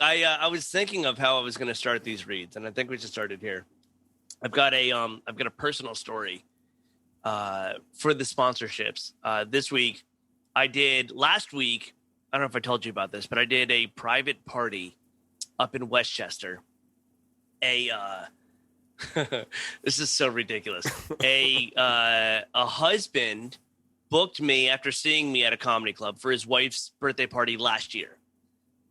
I was thinking of how I was going to start these reads, and I think we should start it here. I've got a personal story for the sponsorships. This week, last week, I don't know if I told you about this, but I did a private party up in Westchester. This is so ridiculous. A husband booked me after seeing me at a comedy club for his wife's birthday party last year.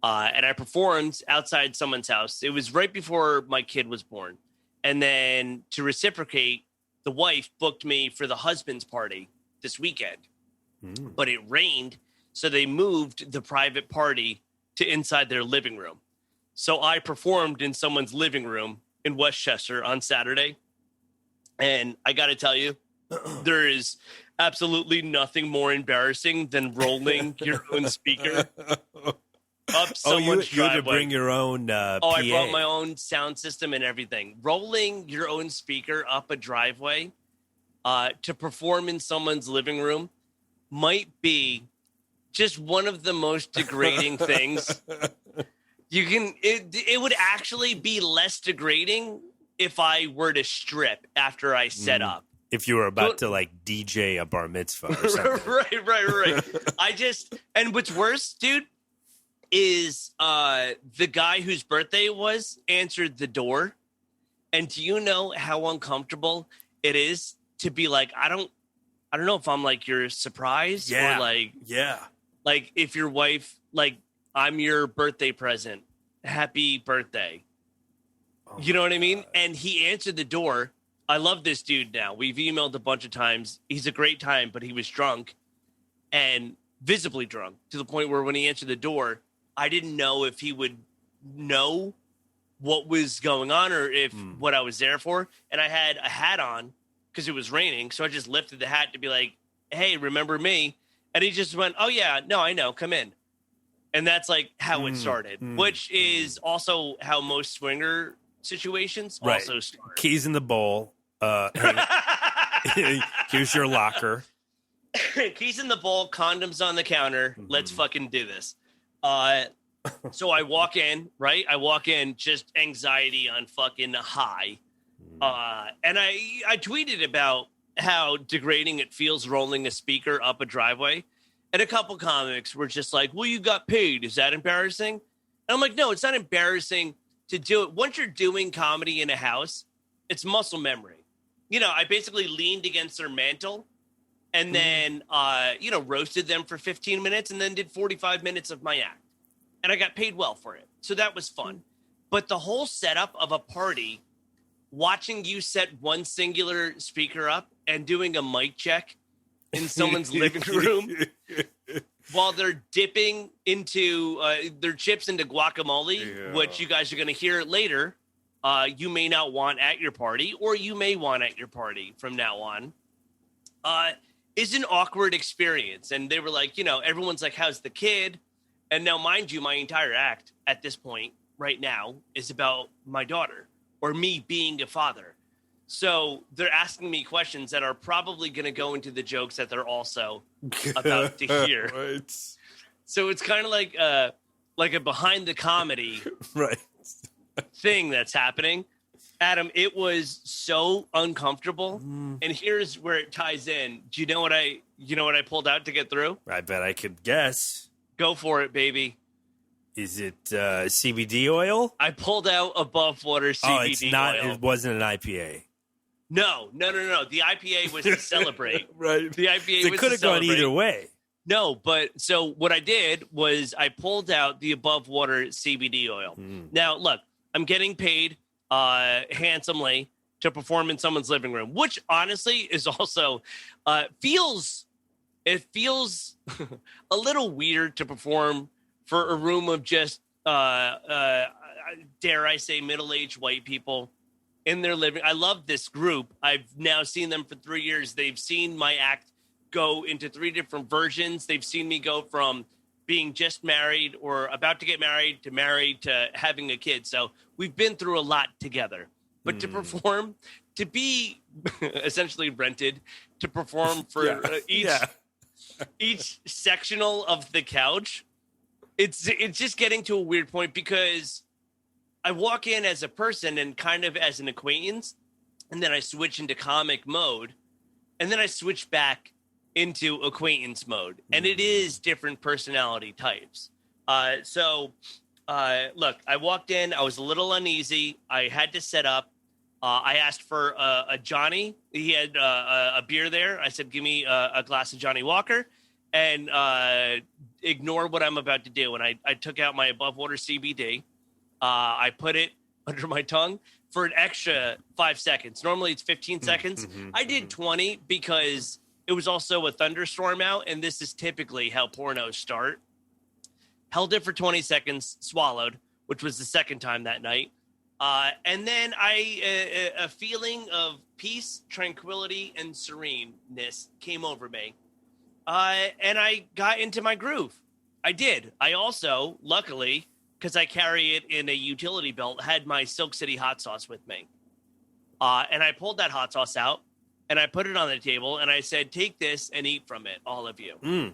And I performed outside someone's house. It was right before my kid was born. And then to reciprocate, the wife booked me for the husband's party this weekend. But it rained, so they moved the private party to inside their living room. So I performed in someone's living room in Westchester on Saturday. And I got to tell you, there is absolutely nothing more embarrassing than rolling your own speaker up someone's driveway. You had to bring your own PA. I brought my own sound system and everything. Rolling your own speaker up a driveway to perform in someone's living room might be just one of the most degrading things. It would actually be less degrading if I were to strip after I set up. If you were about to like DJ a bar mitzvah or something. Right. And what's worse, dude, is the guy whose birthday it was answered the door. And do you know how uncomfortable it is to be like, I don't know if I'm like your surprise or like if your wife, like I'm your birthday present. Happy birthday. Oh, you know what I mean? God. And he answered the door. I love this dude now. We've emailed a bunch of times. He's a great time, but he was drunk and visibly drunk to the point where when he answered the door, I didn't know if he would know what was going on or if what I was there for. And I had a hat on because it was raining. So I just lifted the hat to be like, hey, remember me? And he just went, oh, yeah, no, I know. Come in. And that's like how it started, which is also how most swinger situations also start. Keys in the bowl. Here's your locker. Keys in the bowl, condoms on the counter. Let's fucking do this. So I walk in, right? I walk in, just anxiety on fucking high. And I tweeted about how degrading it feels rolling a speaker up a driveway. And a couple comics were just like, well, you got paid. Is that embarrassing? And I'm like, no, it's not embarrassing to do it. Once you're doing comedy in a house, it's muscle memory. You know, I basically leaned against their mantle and then, roasted them for 15 minutes and then did 45 minutes of my act. And I got paid well for it. So that was fun. But the whole setup of a party, watching you set one singular speaker up and doing a mic check in someone's living room while they're dipping into their chips into guacamole, which you guys are going to hear later. You may not want at your party, or you may want at your party from now on, is an awkward experience. And they were like, everyone's like, how's the kid? And now, mind you, my entire act at this point right now is about my daughter or me being a father. So they're asking me questions that are probably going to go into the jokes that they're also about to hear. Right. So it's kind of like a behind the comedy thing that's happening. Adam, it was so uncomfortable. And here's where it ties in. Do you know what I pulled out to get through? I bet I could guess. Go for it, baby. Is it CBD oil? I pulled out above water CBD oil. Oh, it's not. It wasn't an IPA. No. The IPA was to celebrate. Right. The IPA was could have gone either way. No, but so what I did was I pulled out the above water CBD oil. Now, look, I'm getting paid handsomely to perform in someone's living room, which honestly is also feels a little weird to perform for a room of just dare I say middle-aged white people in their living. I love this group. I've now seen them for 3 years. They've seen my act go into 3 different versions. They've seen me go from being just married or about to get married to having a kid. So we've been through a lot together. But to perform, to be essentially rented, to perform for each sectional of the couch it's just getting to a weird point because I walk in as a person and kind of as an acquaintance, and then I switch into comic mode, and then I switch back into acquaintance mode, and it is different personality types. Look, I walked in, I was a little uneasy. I had to set up. I asked for a Johnny. He had a beer there. I said, give me a glass of Johnny Walker and ignore what I'm about to do. And I took out my above water CBD. I put it under my tongue for an extra 5 seconds. Normally it's 15 seconds. I did 20 because it was also a thunderstorm out, and this is typically how pornos start. Held it for 20 seconds, swallowed, which was the second time that night. And then a feeling of peace, tranquility, and sereneness came over me. And I got into my groove. I did. I also, luckily, because I carry it in a utility belt, had my Silk City hot sauce with me. And I pulled that hot sauce out, and I put it on the table, and I said, take this and eat from it, all of you.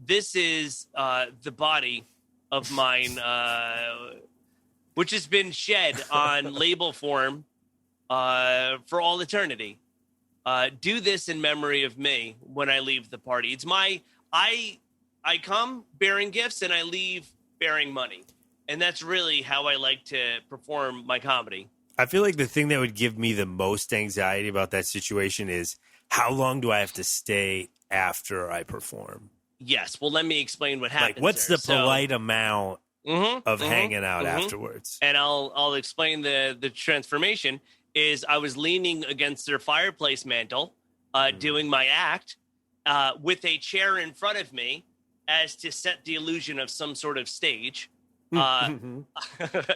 This is the body of mine, which has been shed on label form for all eternity. Do this in memory of me when I leave the party. It's I come bearing gifts, and I leave bearing money. And that's really how I like to perform my comedy. I feel like the thing that would give me the most anxiety about that situation is how long do I have to stay after I perform? Yes. Well, let me explain what happens. Like, what's there. the polite amount of hanging out afterwards? And I'll explain the transformation. Is I was leaning against their fireplace mantle, doing my act, with a chair in front of me as to set the illusion of some sort of stage. I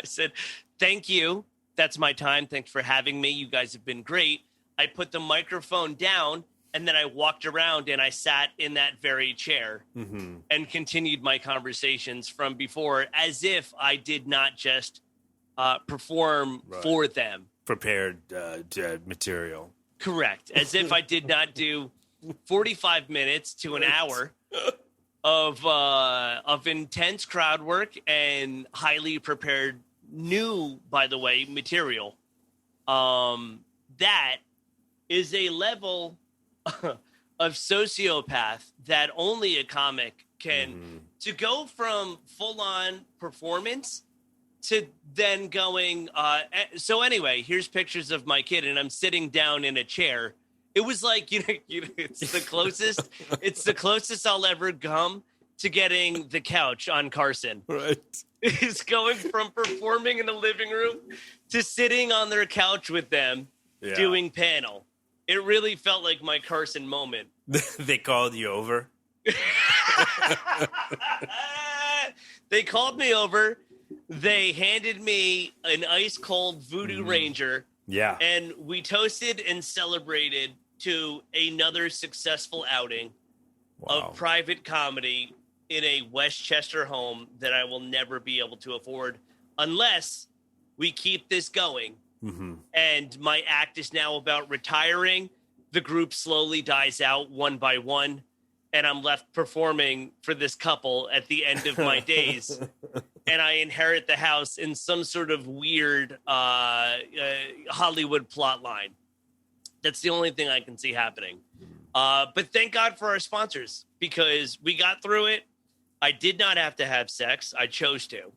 said, thank you. That's my time. Thanks for having me. You guys have been great. I put the microphone down, and then I walked around and I sat in that very chair and continued my conversations from before as if I did not just perform for them. Prepared material. Correct. As if I did not do 45 minutes to an hour of intense crowd work and highly prepared new, by the way, material. That is a level of sociopath that only a comic can. To go from full-on performance to then going. So anyway, here's pictures of my kid, and I'm sitting down in a chair. It was like it's the closest. It's the closest I'll ever come to getting the couch on Carson. Right. Is going from performing in the living room to sitting on their couch with them doing panel. It really felt like my Carson moment. They called you over? They called me over. They handed me an ice cold Voodoo Ranger. Yeah. And we toasted and celebrated to another successful outing of private comedy in a Westchester home that I will never be able to afford unless we keep this going. And my act is now about retiring. The group slowly dies out one by one, and I'm left performing for this couple at the end of my days. And I inherit the house in some sort of weird Hollywood plot line. That's the only thing I can see happening. But thank God for our sponsors, because we got through it. I did not have to have sex. I chose to.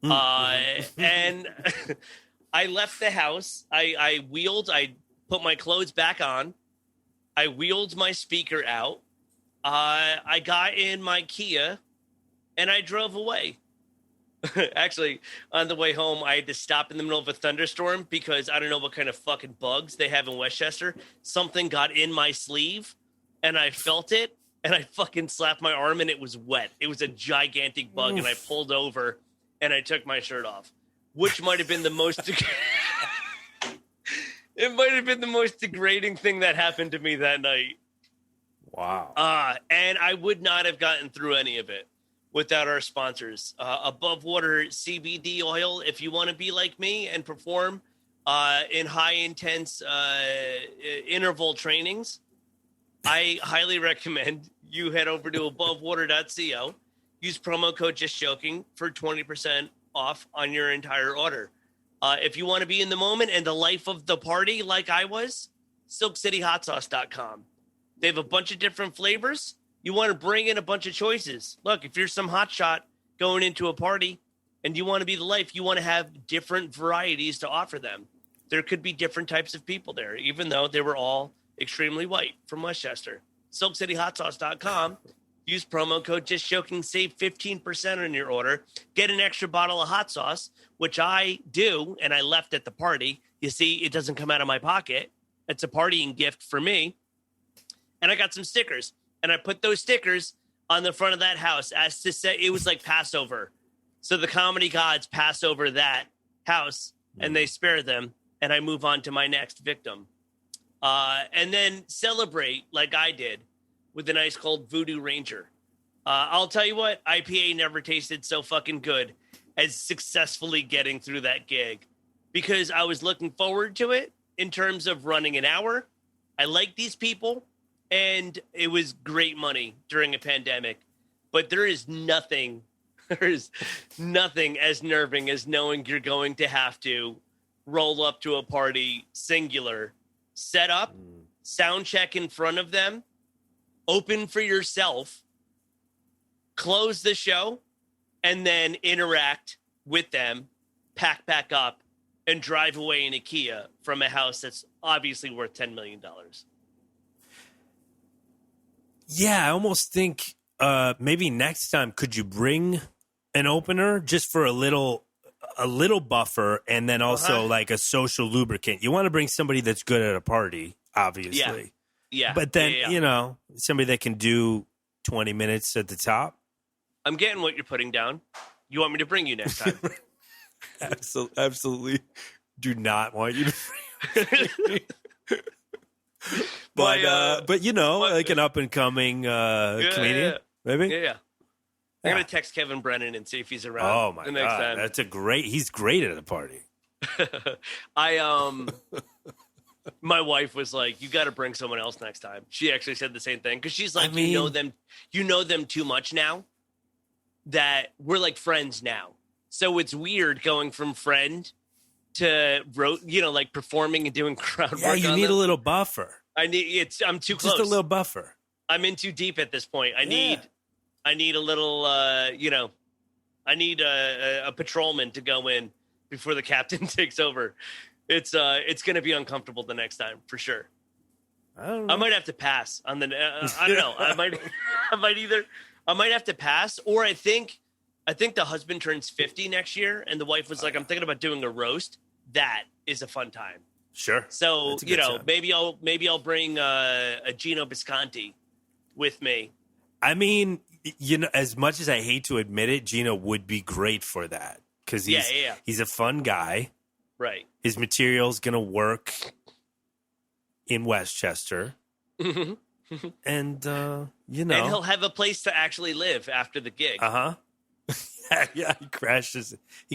And I left the house. I put my clothes back on. I wheeled my speaker out. I got in my Kia, and I drove away. Actually, on the way home, I had to stop in the middle of a thunderstorm because I don't know what kind of fucking bugs they have in Westchester. Something got in my sleeve, and I felt it, and I fucking slapped my arm, and it was wet. It was a gigantic bug, and I pulled over, and I took my shirt off, which might have been the most... It might have been the most degrading thing that happened to me that night. Wow. And I would not have gotten through any of it without our sponsors. Above Water CBD oil, if you want to be like me and perform in high intense interval trainings, I highly recommend you head over to abovewater.co, use promo code Just Joking for 20% off on your entire order. If you want to be in the moment and the life of the party like I was, SilkCityHotSauce.com. They have a bunch of different flavors. You want to bring in a bunch of choices. Look, if you're some hotshot going into a party and you want to be the life, you want to have different varieties to offer them. There could be different types of people there, even though they were all extremely white from Westchester. SilkCityHotSauce.com. Use promo code Just Joking. Save 15% on your order. Get an extra bottle of hot sauce, which I do, and I left at the party. You see, it doesn't come out of my pocket. It's a partying gift for me. And I got some stickers, and I put those stickers on the front of that house as to say it was like Passover. So the comedy gods pass over that house, and they spare them, and I move on to my next victim. And then celebrate like I did with an ice cold Voodoo Ranger. I'll tell you what, IPA never tasted so fucking good as successfully getting through that gig, because I was looking forward to it in terms of running an hour. I like these people, and it was great money during a pandemic. But there is nothing as nerving as knowing you're going to have to roll up to a party singular, set up, sound check in front of them, open for yourself, close the show, and then interact with them, pack back up, and drive away in a Kia from a house that's obviously worth $10 million. Yeah, I almost think maybe next time, could you bring an opener just for a little buffer, and then also like a social lubricant? You want to bring somebody that's good at a party, obviously. Yeah. But then, you know, somebody that can do 20 minutes at the top. I'm getting what you're putting down. You want me to bring you next time? Absolutely do not want you to bring me. But you know, like an up and coming comedian, maybe. Yeah. I'm gonna text Kevin Brennan and see if he's around. Oh my next god, time. He's great at a party. My wife was like, "You got to bring someone else next time." She actually said the same thing because she's like, you know them too much now that we're like friends now. So it's weird going from friend to like performing and doing crowd work. Yeah, you need a little buffer. I'm too close. Just a little buffer. I'm in too deep at this point. I need a little, I need a patrolman to go in before the captain takes over. It's going to be uncomfortable the next time for sure. I might have to pass on the. I don't know. I might have to pass, or I think the husband turns 50 next year, and the wife was like, "I'm thinking about doing a roast." That is a fun time. Sure. So time. maybe I'll bring a Gino Bisconti with me. I mean, as much as I hate to admit it, Gino would be great for that because he's a fun guy. Right. His material's going to work in Westchester. And, and he'll have a place to actually live after the gig. Yeah, he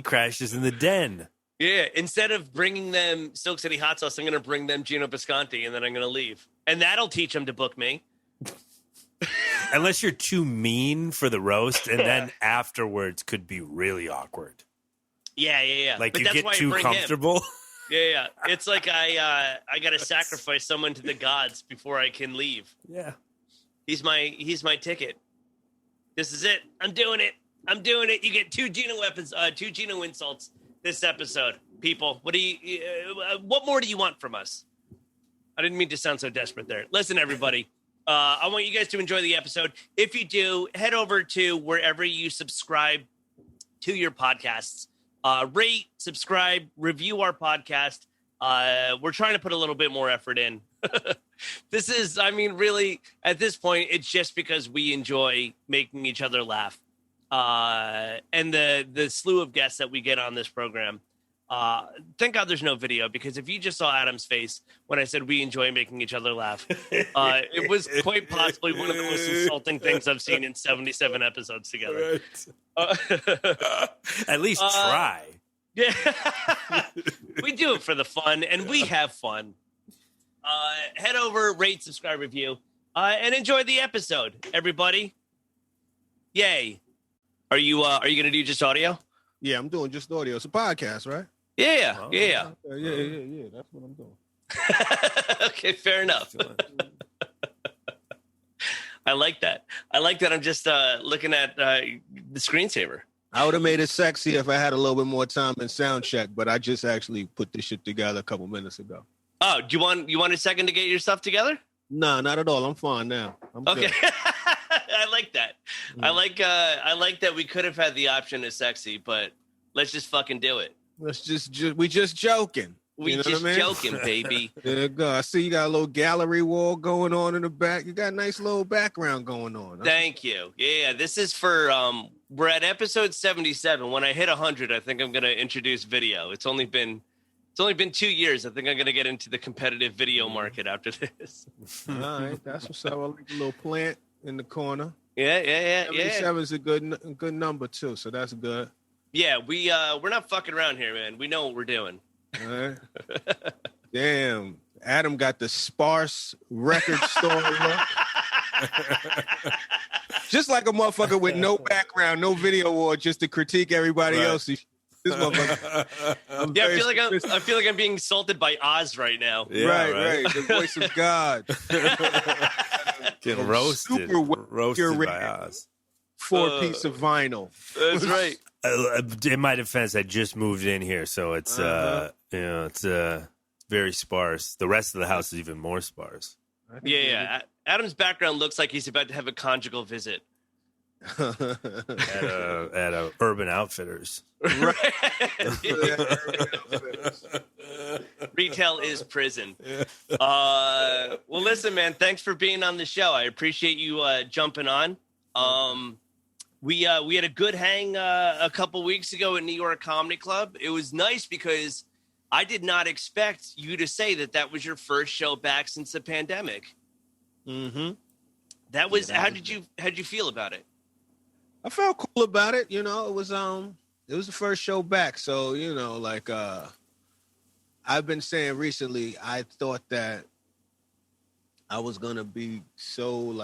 crashes in the den. Yeah, instead of bringing them Silk City Hot Sauce, I'm going to bring them Gino Bisconti, and then I'm going to leave. And that'll teach them to book me. Unless you're too mean for the roast, and then afterwards could be really awkward. Yeah. Like, but you get too comfortable. Yeah. It's like I got to sacrifice someone to the gods before I can leave. Yeah. He's my ticket. This is it. I'm doing it. You get two Gino insults this episode. People, what more do you want from us? I didn't mean to sound so desperate there. Listen, everybody. I want you guys to enjoy the episode. If you do, head over to wherever you subscribe to your podcasts. Rate, subscribe, review our podcast. We're trying to put a little bit more effort in. Really, at this point, it's just because we enjoy making each other laugh. And the slew of guests that we get on this program. Thank God there's no video, because if you just saw Adam's face when I said we enjoy making each other laugh, it was quite possibly one of the most insulting things I've seen in 77 episodes together. Right. At least try. Yeah. We do it for the fun, and we have fun. Head over, rate, subscribe, review, and enjoy the episode, everybody. Yay. Are you gonna do just audio? Yeah, I'm doing just audio. It's a podcast, right? Yeah. Yeah. That's what I'm doing. Okay, fair enough. I like that. I'm just looking at the screensaver. I would have made it sexy if I had a little bit more time in sound check, but I just actually put this shit together a couple minutes ago. Oh, do you want a second to get your stuff together? No, not at all. I'm fine now. I'm okay. Good. I like that. I like that we could have had the option of sexy, but let's just fucking do it. We just joking. We just joking, baby. There you go. I see you got a little gallery wall going on in the back. You got a nice little background going on. Thank you. Yeah, this is for we're at episode 77. When I hit 100, I think I'm going to introduce video. It's only been 2 years. I think I'm going to get into the competitive video market after this. All right, that's what's up. I like the little plant in the corner. Yeah. 77 is a good number too, so that's good. Yeah, we're not fucking around here, man. We know what we're doing. All right. Damn, Adam got the sparse record store look. Just like a motherfucker with no background, no video or just to critique everybody else. This motherfucker. Yeah, I feel like I'm being insulted by Oz right now. Yeah, right. The voice of God. Getting roasted. Roasted by Oz. 4-piece of vinyl. That's right. In my defense, I just moved in here, so it's it's very sparse. The rest of the house is even more sparse. Yeah. Adam's background looks like he's about to have a conjugal visit at a Urban Outfitters. Right. Retail is prison. Well, listen, man. Thanks for being on the show. I appreciate you jumping on. We had a good hang a couple weeks ago at New York Comedy Club. It was nice because I did not expect you to say that was your first show back since the pandemic. Mm-hmm. That was how'd you feel about it? I felt cool about it. You know, it was the first show back, so I've been saying recently, I thought that I was gonna be so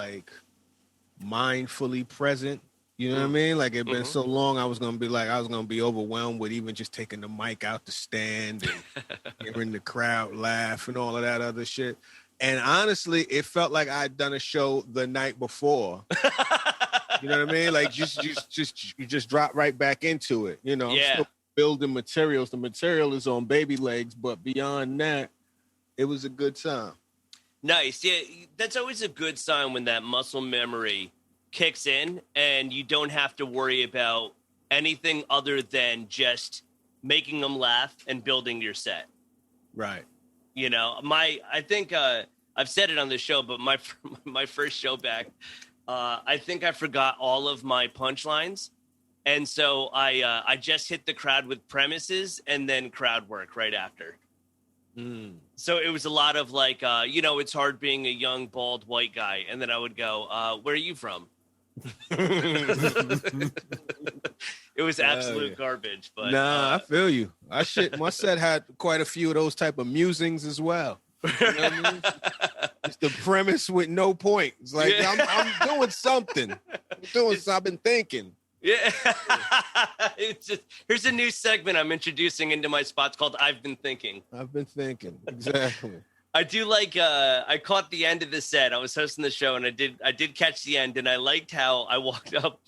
mindfully present. You know what I mean? Like it'd been so long, I was gonna be overwhelmed with even just taking the mic out the stand and hearing the crowd laugh and all of that other shit. And honestly, it felt like I'd done a show the night before. You know what I mean? Like you just drop right back into it. You know, I'm still building materials. The material is on baby legs, but beyond that, it was a good time. Nice. Yeah, that's always a good sign when that muscle memory kicks in and you don't have to worry about anything other than just making them laugh and building your set. Right. You know, I think I've said it on the show, but my first show back, I think I forgot all of my punchlines. And so I just hit the crowd with premises and then crowd work right after. So it was a lot of it's hard being a young, bald, white guy. And then I would go, where are you from? It was absolute garbage. But I feel you. My set had quite a few of those type of musings as well. You know what I mean? It's the premise with no point. It's like I'm doing something. I've been thinking. Yeah. It's just, here's a new segment I'm introducing into my spots called I've Been Thinking. I've been thinking. Exactly. I do I caught the end of the set. I was hosting the show and I did catch the end, and I liked how I walked up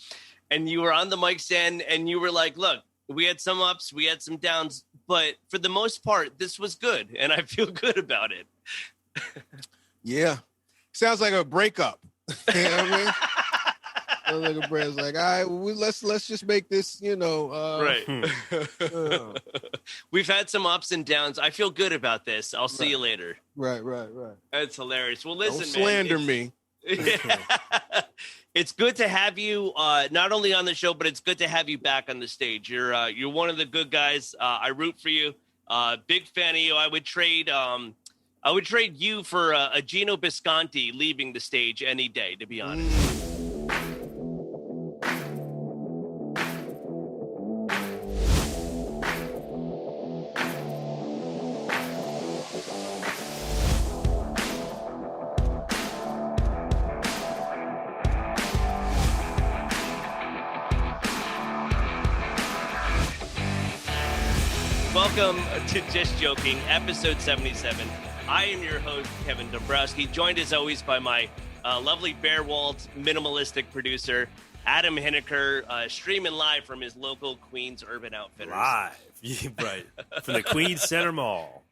and you were on the mic stand and you were like, look, we had some ups, we had some downs, but for the most part, this was good. And I feel good about it. Yeah. Sounds like a breakup. You know what I mean? Like a brand's like, all right, let's just make this, right. We've had some ups and downs. I feel good about this. I'll see you later. Right. That's hilarious. Well, listen, don't slander me. It's good to have you not only on the show, but it's good to have you back on the stage. You're one of the good guys. I root for you. Big fan of you. I would trade you for a Gino Bisconti leaving the stage any day, to be honest. Welcome to Just Joking, episode 77. I am your host, Kevin Dombrowski, joined as always by my lovely bare-walled, minimalistic producer, Adam Hineker, streaming live from his local Queens Urban Outfitters. Live, right, from the Queens Center Mall.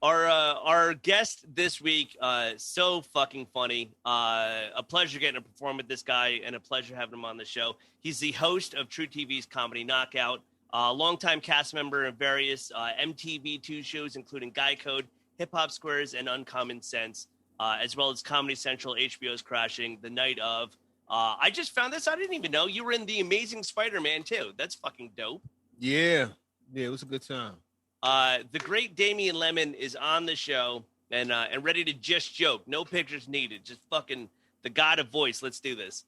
Our guest this week, so fucking funny. A pleasure getting to perform with this guy and a pleasure having him on the show. He's the host of True TV's Comedy Knockout, longtime cast member of various MTV2 shows, including Guy Code, Hip Hop Squares, and Uncommon Sense, as well as Comedy Central, HBO's Crashing, The Night of. I just found this. I didn't even know you were in The Amazing Spider-Man, too. That's fucking dope. Yeah, it was a good time. The great Damian Lemon is on the show and ready to just joke. No pictures needed. Just fucking the god of voice. Let's do this.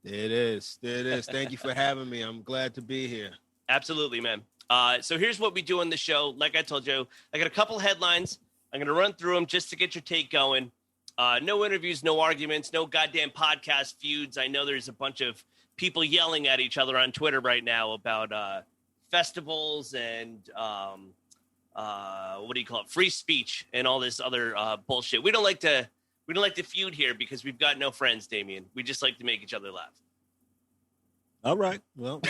It is. Thank you for having me. I'm glad to be here. Absolutely, man. So here's what we do on the show. Like I told you, I got a couple headlines. I'm going to run through them just to get your take going. No interviews, no arguments, no goddamn podcast feuds. I know there's a bunch of people yelling at each other on Twitter right now about festivals and what do you call it? Free speech and all this other bullshit. We don't like to feud here because we've got no friends, Damien. We just like to make each other laugh. All right. Well,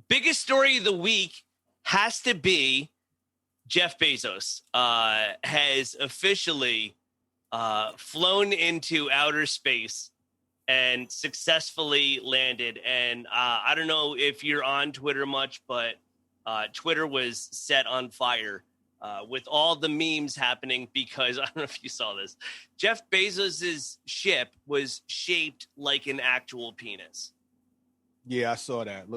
biggest story of the week has to be Jeff Bezos has officially flown into outer space and successfully landed. And I don't know if you're on Twitter much, but Twitter was set on fire with all the memes happening because I don't know if you saw this. Jeff Bezos's ship was shaped like an actual penis. Yeah, I saw that. It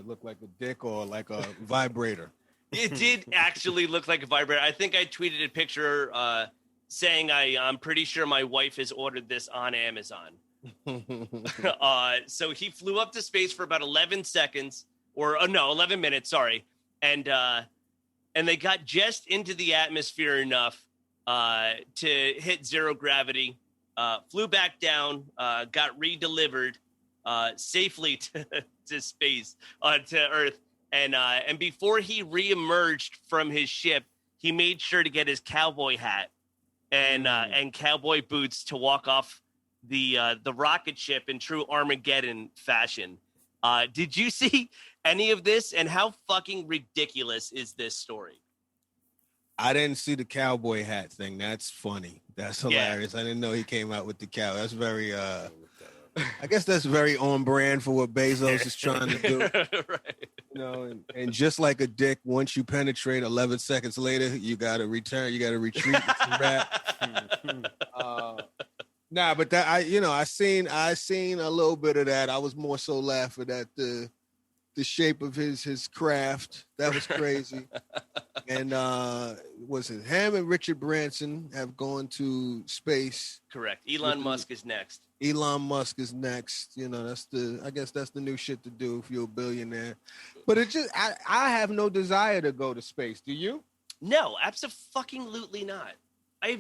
looked like a dick or like a vibrator. It did actually look like a vibrator. I think I tweeted a picture saying I'm pretty sure my wife has ordered this on Amazon. So he flew up to space for about 11 seconds, or 11 minutes, sorry. And they got just into the atmosphere enough to hit zero gravity, flew back down, got redelivered safely to space, to Earth. And before he reemerged from his ship, he made sure to get his cowboy hat and cowboy boots to walk off the rocket ship in true Armageddon fashion. Did you see any of this? And how fucking ridiculous is this story? I didn't see the cowboy hat thing. That's funny. That's hilarious. Yeah. I didn't know he came out with the cow. That's very I guess that's very on brand for what Bezos is trying to do. Right. You know, and just like a dick, once you penetrate, 11 seconds later, you got to return. You got to retreat. It's a wrap. But that I seen a little bit of that. I was more so laughing at the shape of his craft. That was crazy. And was it him and Richard Branson have gone to space? Correct. Elon Musk is next. Elon Musk is next. You know, I guess that's the new shit to do if you're a billionaire. But it just I have no desire to go to space. Do you? No, absolutely not. I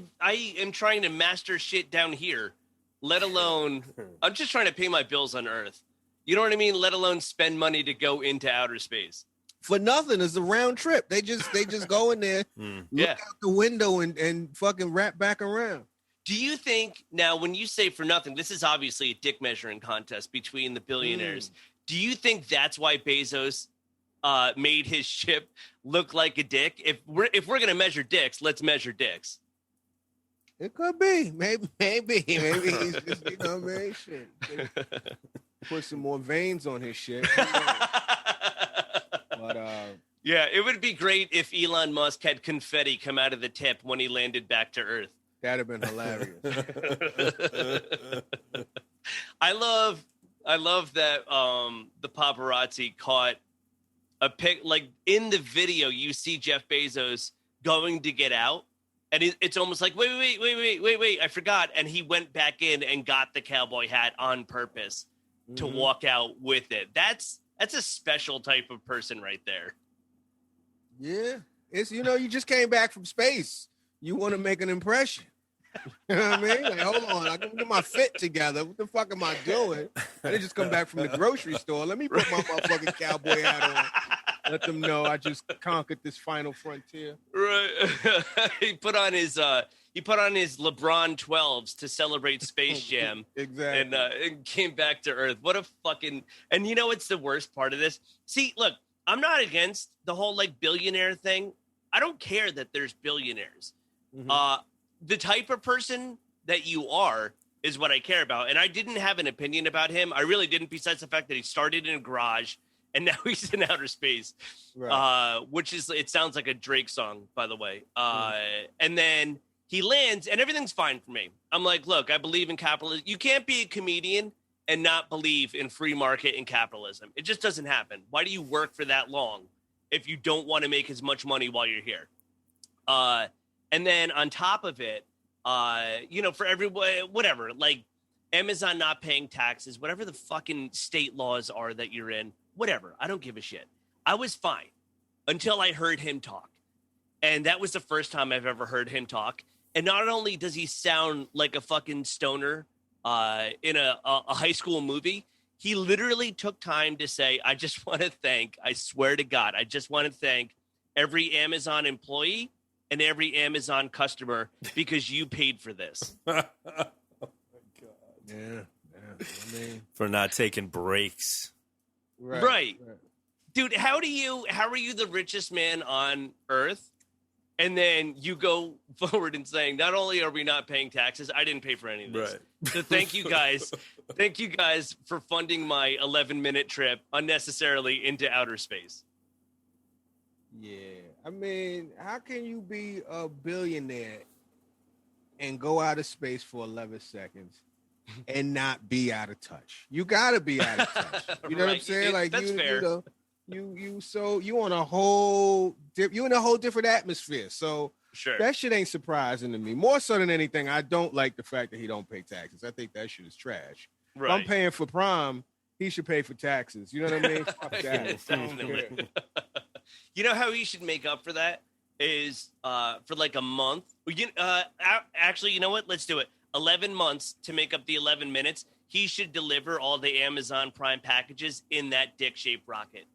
am trying to master shit down here, let alone I'm just trying to pay my bills on Earth. You know what I mean? Let alone spend money to go into outer space. For nothing. It's a round trip. They just go in there, look out the window and fucking wrap back around. Do you think now when you say for nothing, this is obviously a dick measuring contest between the billionaires. Do you think that's why Bezos made his ship look like a dick? If we're gonna measure dicks, let's measure dicks. It could be. Maybe he's just, you know what I mean? Shit. Put some more veins on his shit. But yeah, it would be great if Elon Musk had confetti come out of the tip when he landed back to Earth. That'd have been hilarious. I love that the paparazzi caught a pic. Like in the video, you see Jeff Bezos going to get out, and it's almost like wait, I forgot, and he went back in and got the cowboy hat on purpose to walk out with it. That's a special type of person right there. Yeah, it's you just came back from space. You want to make an impression. You know what I mean? Like, hold on, I can get my fit together. What the fuck am I doing? I didn't just come back from the grocery store. Let me put my motherfucking cowboy hat on. Let them know I just conquered this final frontier. Right. he put on his LeBron 12s to celebrate Space Jam. Exactly. And came back to Earth. What a fucking... And you know what's the worst part of this? See, look, I'm not against the whole like billionaire thing. I don't care that there's billionaires. Mm-hmm. The type of person that you are is what I care about. And I didn't have an opinion about him. I really didn't, besides the fact that he started in a garage and now he's in outer space, right. Which is, it sounds like a Drake song, by the way. And then he lands and everything's fine for me. I'm like, look, I believe in capitalism. You can't be a comedian and not believe in free market and capitalism. It just doesn't happen. Why do you work for that long if you don't want to make as much money while you're here? And then on top of it, for everybody, whatever, like Amazon not paying taxes, whatever the fucking state laws are that you're in, whatever. I don't give a shit. I was fine until I heard him talk. And that was the first time I've ever heard him talk. And not only does he sound like a fucking stoner in a high school movie, he literally took time to say, I swear to God, I just want to thank every Amazon employee and every Amazon customer because you paid for this. Oh, my God. Yeah. I mean, for not taking breaks. Right. Dude, how are you the richest man on earth? And then you go forward and saying, not only are we not paying taxes, I didn't pay for any of this. Right. So thank you guys. Thank you guys for funding my 11-minute trip unnecessarily into outer space. Yeah. I mean, how can you be a billionaire and go out of space for 11 seconds and not be out of touch? You got to be out of touch. You know what I'm saying? Like, that's fair. You in a whole different atmosphere. So sure. That shit ain't surprising to me. More so than anything, I don't like the fact that he don't pay taxes. I think that shit is trash. Right. If I'm paying for prom, he should pay for taxes. You know what I mean? Fuck that. Definitely. You know how he should make up for that is for like a month. Actually, you know what? Let's do it. 11 months to make up the 11 minutes. He should deliver all the Amazon Prime packages in that dick-shaped rocket.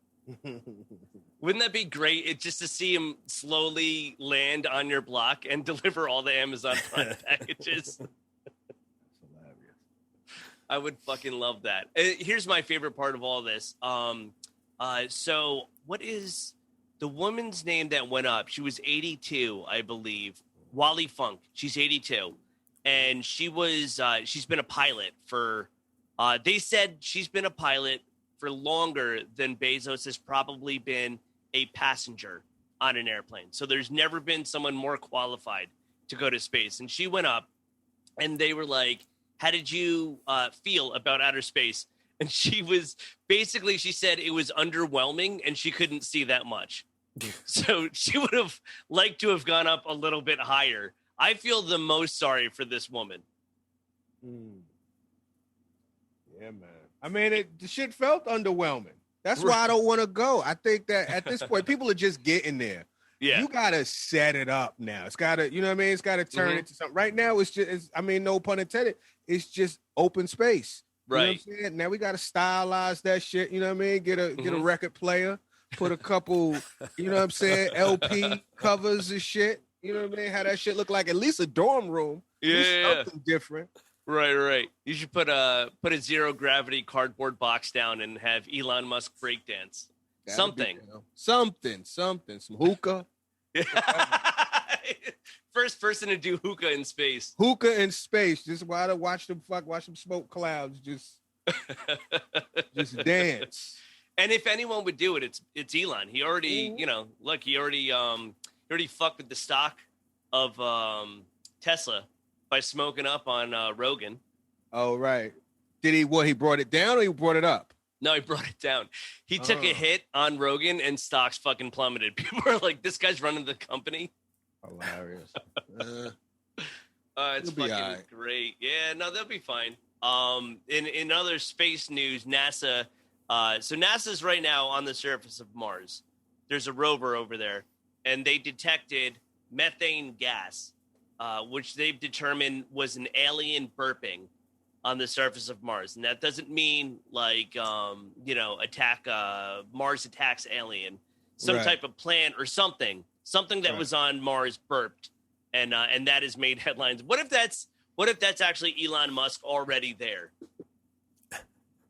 Wouldn't that be great? It's just to see him slowly land on your block and deliver all the Amazon Prime packages. That's hilarious. I would fucking love that. Here's my favorite part of all this. So what is the woman's name that went up? She was 82, I believe. Wally Funk. She's 82. And she's been a pilot for, they said she's been a pilot for longer than Bezos has probably been a passenger on an airplane. So there's never been someone more qualified to go to space. And she went up and they were like, how did you feel about outer space? And she said it was underwhelming and she couldn't see that much. So she would have liked to have gone up a little bit higher. I feel the most sorry for this woman. Yeah, man. I mean, the shit felt underwhelming. That's why I don't want to go. I think that at this point, people are just getting there. Yeah. You got to set it up now. It's got to, you know what I mean? It's got to turn into something. Right now, no pun intended, it's just open space. You know what I'm saying? Now we got to stylize that shit. You know what I mean? Get a record player, put a couple, you know what I'm saying, LP covers and shit. You know what I mean? How that shit look like at least a dorm room. Yeah. Something different. Right. You should put a zero gravity cardboard box down and have Elon Musk breakdance. Something. Some hookah. First person to do hookah in space. Hookah in space. Just watch them smoke clouds. Just dance. And if anyone would do it, it's Elon. He already, he already fucked with the stock of Tesla by smoking up on Rogan. Oh, right. Did he brought it down or he brought it up? No, he brought it down. He took a hit on Rogan and stocks fucking plummeted. People are like, this guy's running the company. Hilarious. It's fucking great. Yeah, no, they'll be fine. In other space news, NASA. So NASA's right now on the surface of Mars. There's a rover over there, and they detected methane gas which they've determined was an alien burping on the surface of Mars. And that doesn't mean like, attack, Mars attacks alien, some type of plant or something that was on Mars burped. And that has made headlines. What if that's actually Elon Musk already there?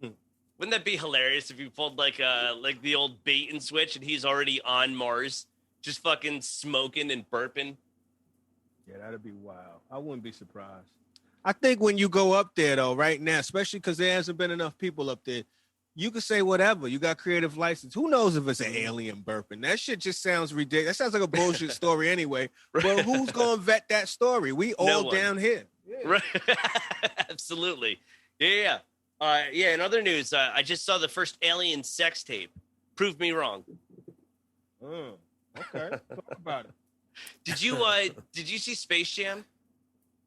Wouldn't that be hilarious if you pulled like the old bait and switch and he's already on Mars, just fucking smoking and burping? Yeah, that'd be wild. I wouldn't be surprised. I think when you go up there though, right now, especially because there hasn't been enough people up there, you can say whatever. You got creative license. Who knows if it's an alien burping? That shit just sounds ridiculous. That sounds like a bullshit story anyway. But who's gonna vet that story? We all down here. Yeah. Right. Absolutely. Yeah. In other news, I just saw the first alien sex tape. Prove me wrong. Okay. Talk about it. Did you see Space Jam?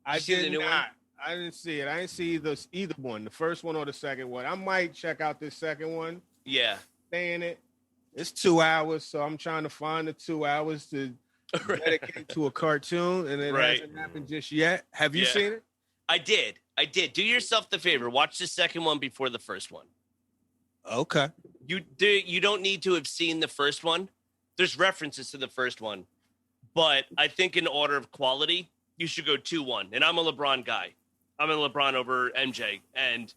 I did not. I didn't see it. I didn't see either one, the first one or the second one. I might check out this second one. Yeah. Stay in it. It's 2 hours, so I'm trying to find the 2 hours to dedicate to a cartoon, and it hasn't happened just yet. Have you seen it? I did. Do yourself the favor. Watch the second one before the first one. Okay. You don't need to have seen the first one. There's references to the first one. But I think in order of quality, you should go 2-1. And I'm a LeBron guy. I'm a LeBron over MJ. And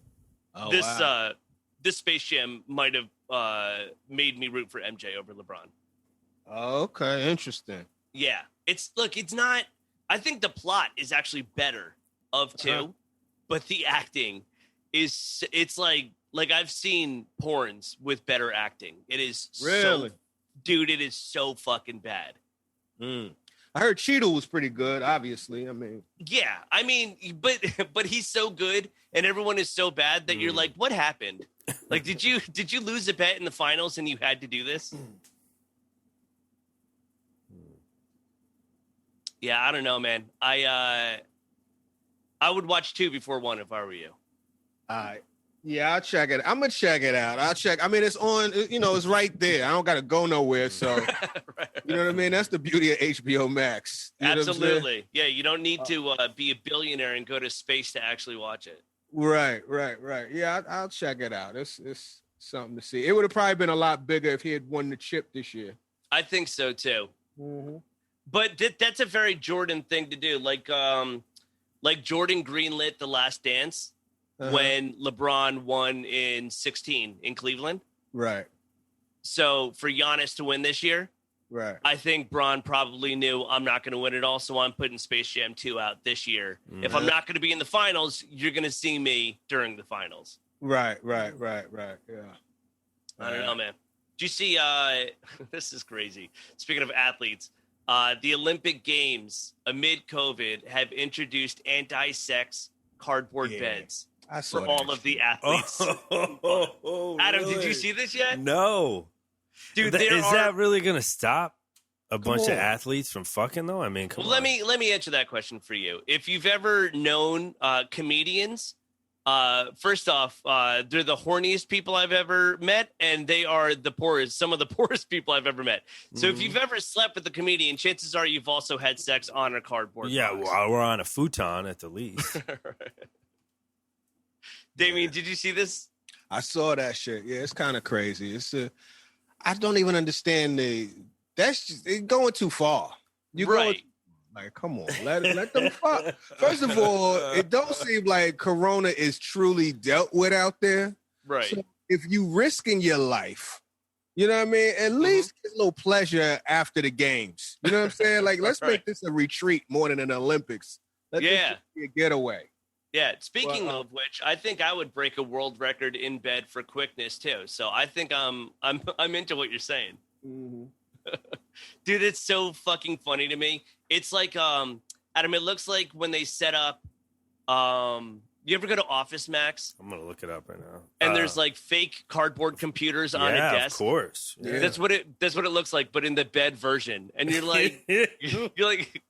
this Space Jam might have made me root for MJ over LeBron. Okay, interesting. Yeah. It's not, I think the plot is actually better of 2, but the acting it's like I've seen porns with better acting. It is really, dude, it is so fucking bad. I heard Cheeto was pretty good, obviously. But he's so good and everyone is so bad that you're like, what happened? Like, did you lose a bet in the finals and you had to do this? Yeah, I don't know, man. I would watch 2 before 1 if I were you. Yeah, I'll check it. I'm gonna check it out. I'll check. I mean, it's on. It's right there. I don't gotta go nowhere. So, right. You know what I mean? That's the beauty of HBO Max. Absolutely. Yeah, you don't need to be a billionaire and go to space to actually watch it. Right. Yeah, I'll check it out. It's something to see. It would have probably been a lot bigger if he had won the chip this year. I think so too. Mm-hmm. But that's a very Jordan thing to do. Like Jordan greenlit The Last Dance. When LeBron won in 2016 in Cleveland. Right. So for Giannis to win this year, right, I think Bron probably knew I'm not going to win it all, so I'm putting Space Jam 2 out this year. If I'm not going to be in the finals, you're going to see me during the finals. Right. Yeah. I don't know, man. Do you see, this is crazy. Speaking of athletes, the Olympic Games amid COVID have introduced anti-sex cardboard beds. For all of the athletes. Adam, did you see this yet? No. Dude, is that really going to stop a bunch of athletes from fucking, though? I mean, come on. Let me answer that question for you. If you've ever known comedians, first off, they're the horniest people I've ever met, and they are some of the poorest people I've ever met. So if you've ever slept with a comedian, chances are you've also had sex on a cardboard box. Well, we're on a futon at the least. Damien, did you see this? I saw that shit. Yeah, it's kind of crazy. I don't even understand that's just going too far. Like, come on, let them fuck. First of all, it don't seem like Corona is truly dealt with out there. Right. So if you risking your life, you know what I mean? At least get a little pleasure after the games. You know what I'm saying? Like, let's make this a retreat more than an Olympics. Let this be a getaway. Yeah, speaking of which, I think I would break a world record in bed for quickness too. So I think I'm into what you're saying. Mm-hmm. Dude, it's so fucking funny to me. It's like Adam, it looks like when they set up you ever go to Office Max? I'm gonna look it up right now. And there's like fake cardboard computers on a desk. Of course. Yeah. That's what it looks like, but in the bed version. And you're like you're like,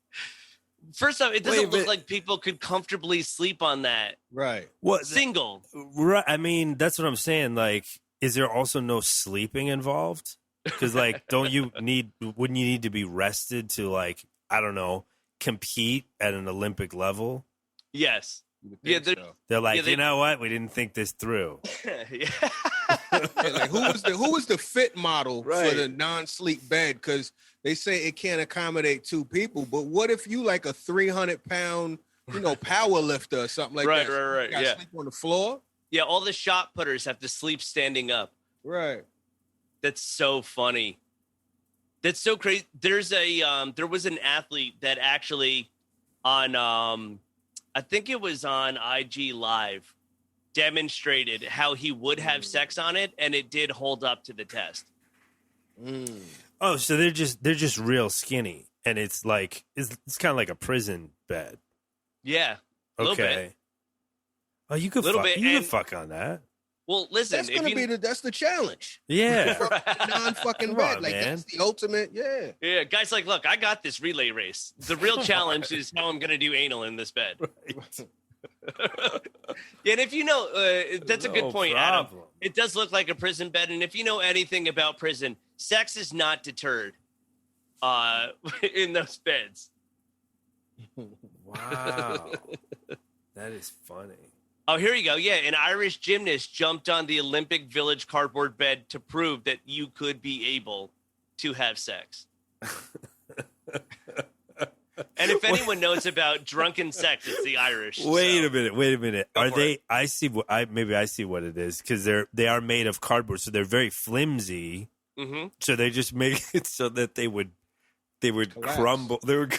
first off, it doesn't look like people could comfortably sleep on that. Right. What single? Right. I mean, that's what I'm saying. Like, is there also no sleeping involved? Because, like, wouldn't you need to be rested to, like, I don't know, compete at an Olympic level? Yes. Yeah, They're like, you know what? We didn't think this through. Yeah. Like who was the fit model for the non-sleep bed? Because they say it can't accommodate 2 people. But what if you like a 300-pound, power lifter or something like that? Right. You gotta sleep on the floor. Yeah, all the shot putters have to sleep standing up. Right. That's so funny. That's so crazy. There's there was an athlete that actually on I think it was on IG Live demonstrated how he would have sex on it, and it did hold up to the test. Oh, so they're just real skinny, and it's like it's kind of like a prison bed. Yeah, a little bit. Oh, you could fuck on that. Well, listen, that's gonna be that's the challenge. Yeah, non-fucking bed, like that's the ultimate. Yeah, yeah. Guys, like, look, I got this relay race. The real challenge is how I'm gonna do anal in this bed. Right. Yeah, and if that's a good point, Adam. It does look like a prison bed, and if you know anything about prison, sex is not deterred in those beds. Wow, that is funny. Oh, here you go. Yeah, an Irish gymnast jumped on the Olympic Village cardboard bed to prove that you could be able to have sex. And if anyone knows about drunken sex, it's the Irish. Wait a minute. Are they? I see what it is, because they are made of cardboard, so they're very flimsy. Mm-hmm. So they just make it so that they would crumble. They would.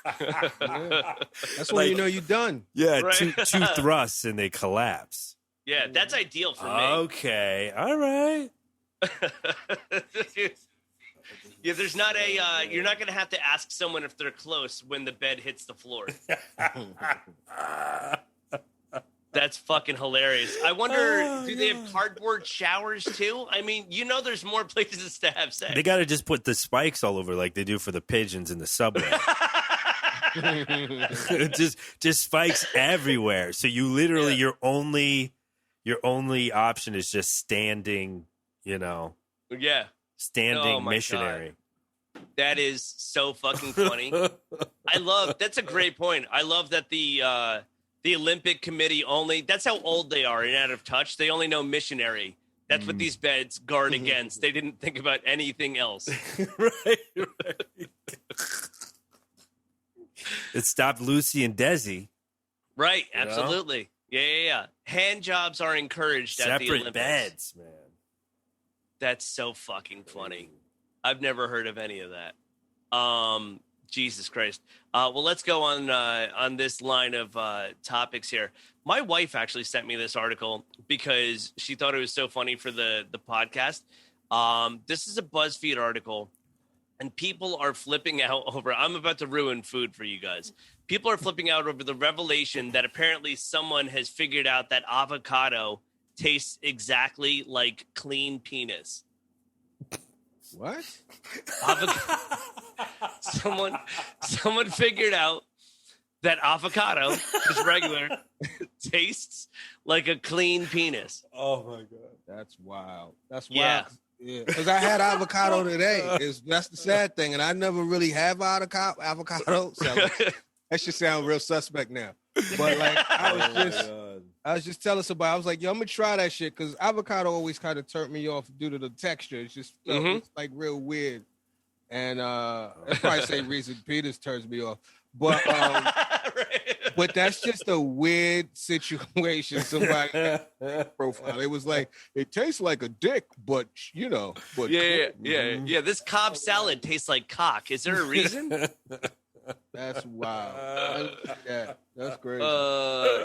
Yeah. That's when you're done. Yeah, right. two thrusts and they collapse. Yeah, that's ideal for me. Okay, all right. Yeah, there's not you're not going to have to ask someone if they're close when the bed hits the floor. That's fucking hilarious. I wonder, do they have cardboard showers too? I mean, there's more places to have sex. They got to just put the spikes all over like they do for the pigeons in the subway. just spikes everywhere. So you literally your only option is just standing, Yeah. Standing missionary. God. That is so fucking funny. That's a great point. I love that the Olympic Committee that's how old they are and out of touch. They only know missionary. That's what these beds guard against. They didn't think about anything else. Right. It stopped Lucy and Desi. Right, absolutely. Yeah. Hand jobs are encouraged at the Olympics. Separate beds, man. That's so fucking funny. I've never heard of any of that. Jesus Christ. Well, let's go on this line of topics here. My wife actually sent me this article because she thought it was so funny for the podcast. This is a BuzzFeed article, and people are flipping out over. I'm about to ruin food for you guys. People are flipping out over the revelation that apparently someone has figured out that avocado tastes exactly like clean penis. What? Someone figured out that avocado, just regular, tastes like a clean penis. Oh my god, that's wild. That's wild. Yeah, because I had avocado today. That's the sad thing, and I never really have avocado. So that should sound real suspect now. But like, I was just telling somebody, I was like, yo, I'm gonna try that shit, because avocado always kind of turned me off due to the texture. It's just it's like real weird, and that's probably the same reason penis turns me off. But but that's just a weird situation. Somebody profile. It was like, it tastes like a dick, but but yeah. This Cobb salad tastes like cock. Is there a reason? That's wild. That's crazy.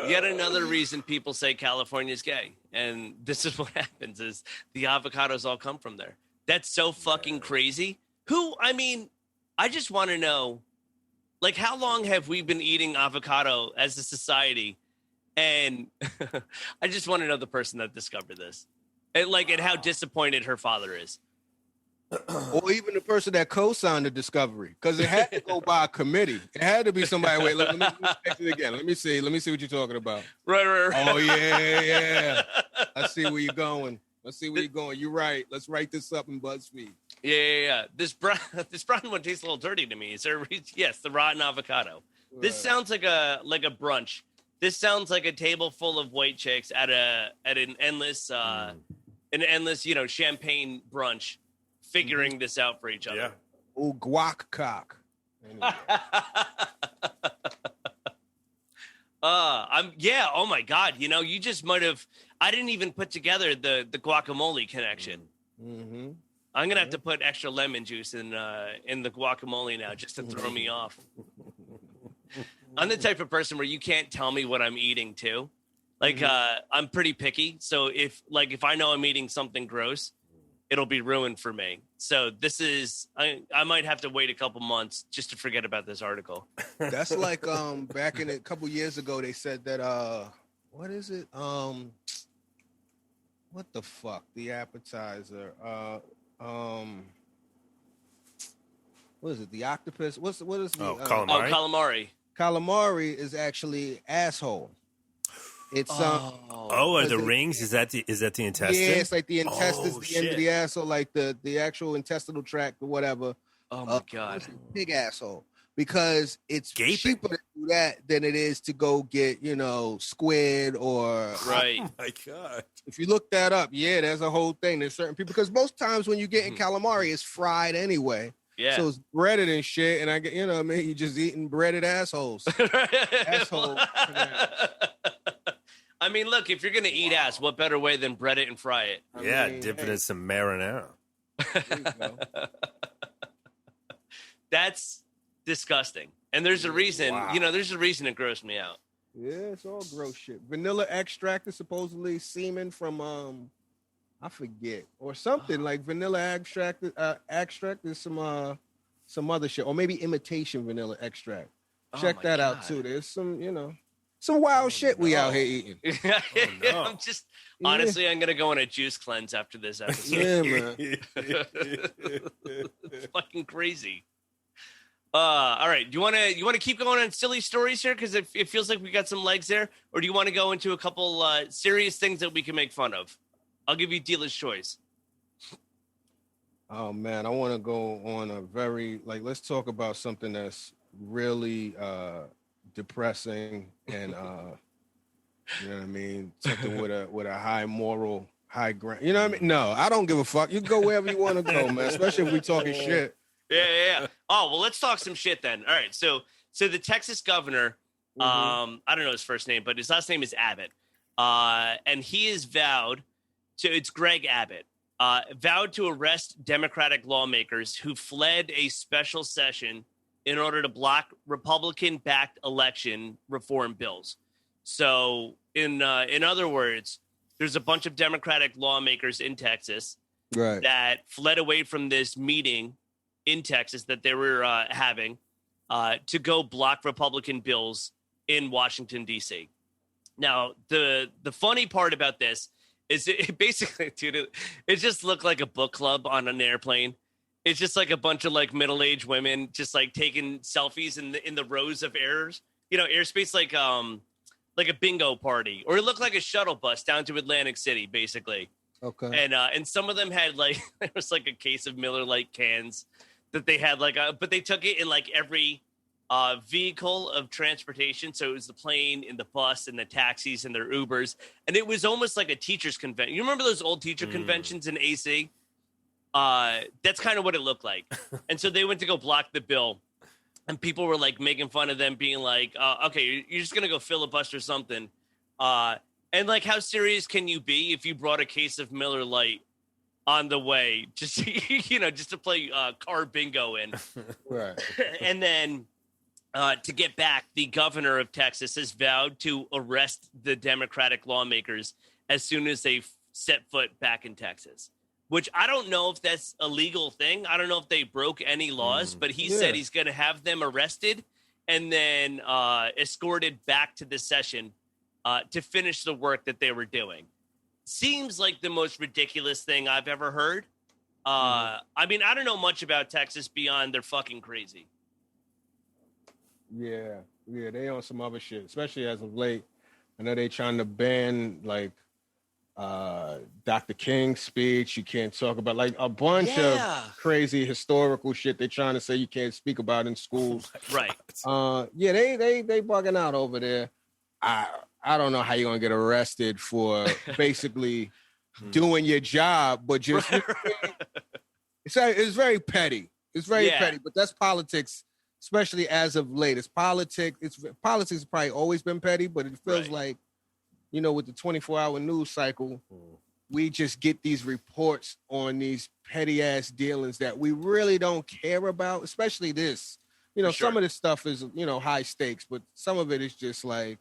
Yet another reason people say California's gay, and this is what happens: is the avocados all come from there. That's so fucking crazy. I just want to know, like, how long have we been eating avocado as a society? And I just want to know the person that discovered this, and how disappointed her father is. Or even the person that co-signed the discovery, because it had to go by a committee. It had to be somebody. Wait, let me check it again. Let me see what you're talking about. Right. Oh yeah. I see where you're going. You're right. Let's write this up in BuzzFeed. Yeah. This brown one tastes a little dirty to me. Is there? Yes, the rotten avocado. Right. This sounds like a brunch. This sounds like a table full of white chicks at an endless champagne brunch, figuring this out for each other. Yeah. Oh, guac cock. Anyway. Oh my God. You just might have. I didn't even put together the guacamole connection. Mm-hmm. I'm gonna have to put extra lemon juice in the guacamole now, just to throw me off. I'm the type of person where you can't tell me what I'm eating too. Like, I'm pretty picky. So if I know I'm eating something gross, it'll be ruined for me. So this is, I might have to wait a couple months just to forget about this article. That's like, back in a couple years ago, they said that, what is it? What the fuck? The appetizer. What is it? The octopus? What is the? Calamari. Calamari. Calamari is actually asshole. It's are the rings? Is that the intestine? Yeah, it's like the intestines, the end of the asshole, like the actual intestinal tract or whatever. Oh my God, big asshole. Because it's gaping. Cheaper to do that than it is to go get squid or right. Oh my God! If you look that up, there's a whole thing. There's certain people because most times when you get in calamari, it's fried anyway. Yeah. So it's breaded and shit, and I get you're just eating breaded assholes. Asshole. I mean, look, if you're gonna eat ass, what better way than bread it and fry it? Dip it in some marinara. There you go. That's disgusting. And there's a reason, there's a reason it grossed me out. Yeah, it's all gross shit. Vanilla extract is supposedly semen from I forget, or something like vanilla extract is some other shit, or maybe imitation vanilla extract. Check that out too. There's some some wild shit we out here eating. I'm just honestly, I'm gonna go on a juice cleanse after this episode. Yeah, man. It's fucking crazy. All right. Do you want to keep going on silly stories here because it feels like we got some legs there, or do you want to go into a couple serious things that we can make fun of? I'll give you dealer's choice. Oh man, I want to go on a very let's talk about something that's really depressing and you know what I mean, something with a high moral high ground. You know what I mean? No, I don't give a fuck. You go wherever you want to go, man. Especially if we talking shit. Yeah. Oh well, let's talk some shit then. All right. So the Texas governor, I don't know his first name, but his last name is Abbott, and he is vowed. So it's Greg Abbott, vowed to arrest Democratic lawmakers who fled a special session in order to block Republican-backed election reform bills. So, in other words, there's a bunch of Democratic lawmakers in Texas that fled away from this meeting in Texas that they were having to go block Republican bills in Washington, D.C. Now, the funny part about this is it basically, dude, it just looked like a book club on an airplane. It's just like a bunch of middle-aged women just taking selfies in the rows of airspace, like a bingo party, or it looked like a shuttle bus down to Atlantic City, basically. Okay. And some of them had there was a case of Miller Lite cans that they had but they took it in every vehicle of transportation. So it was the plane and the bus and the taxis and their Ubers. And it was almost like a teacher's convention. You remember those old teacher conventions in AC? That's kind of what it looked like. And so they went to go block the bill. And people were making fun of them being okay, you're just going to go filibuster something. And how serious can you be if you brought a case of Miller Lite on the way? Just, just to play car bingo in. Right. And then to get back, the governor of Texas has vowed to arrest the Democratic lawmakers as soon as they set foot back in Texas, which I don't know if that's a legal thing. I don't know if they broke any laws, but he said he's going to have them arrested and then escorted back to the session to finish the work that they were doing. Seems like the most ridiculous thing I've ever heard. I mean, I don't know much about Texas beyond they're fucking crazy. Yeah, they on some other shit, especially as of late. I know they trying to ban Dr. King's speech. You can't talk about like a bunch of crazy historical shit they're trying to say you can't speak about in schools. Right. Yeah, they bugging out over there. I don't know how you're gonna get arrested for basically doing your job, but just it's very petty. It's very petty, but that's politics, especially as of late. Politics has probably always been petty, but it feels like, you know, with the 24-hour news cycle, we just get these reports on these petty ass dealings that we really don't care about, especially this. You know, some of this stuff is, you know, high stakes, but some of it is just like,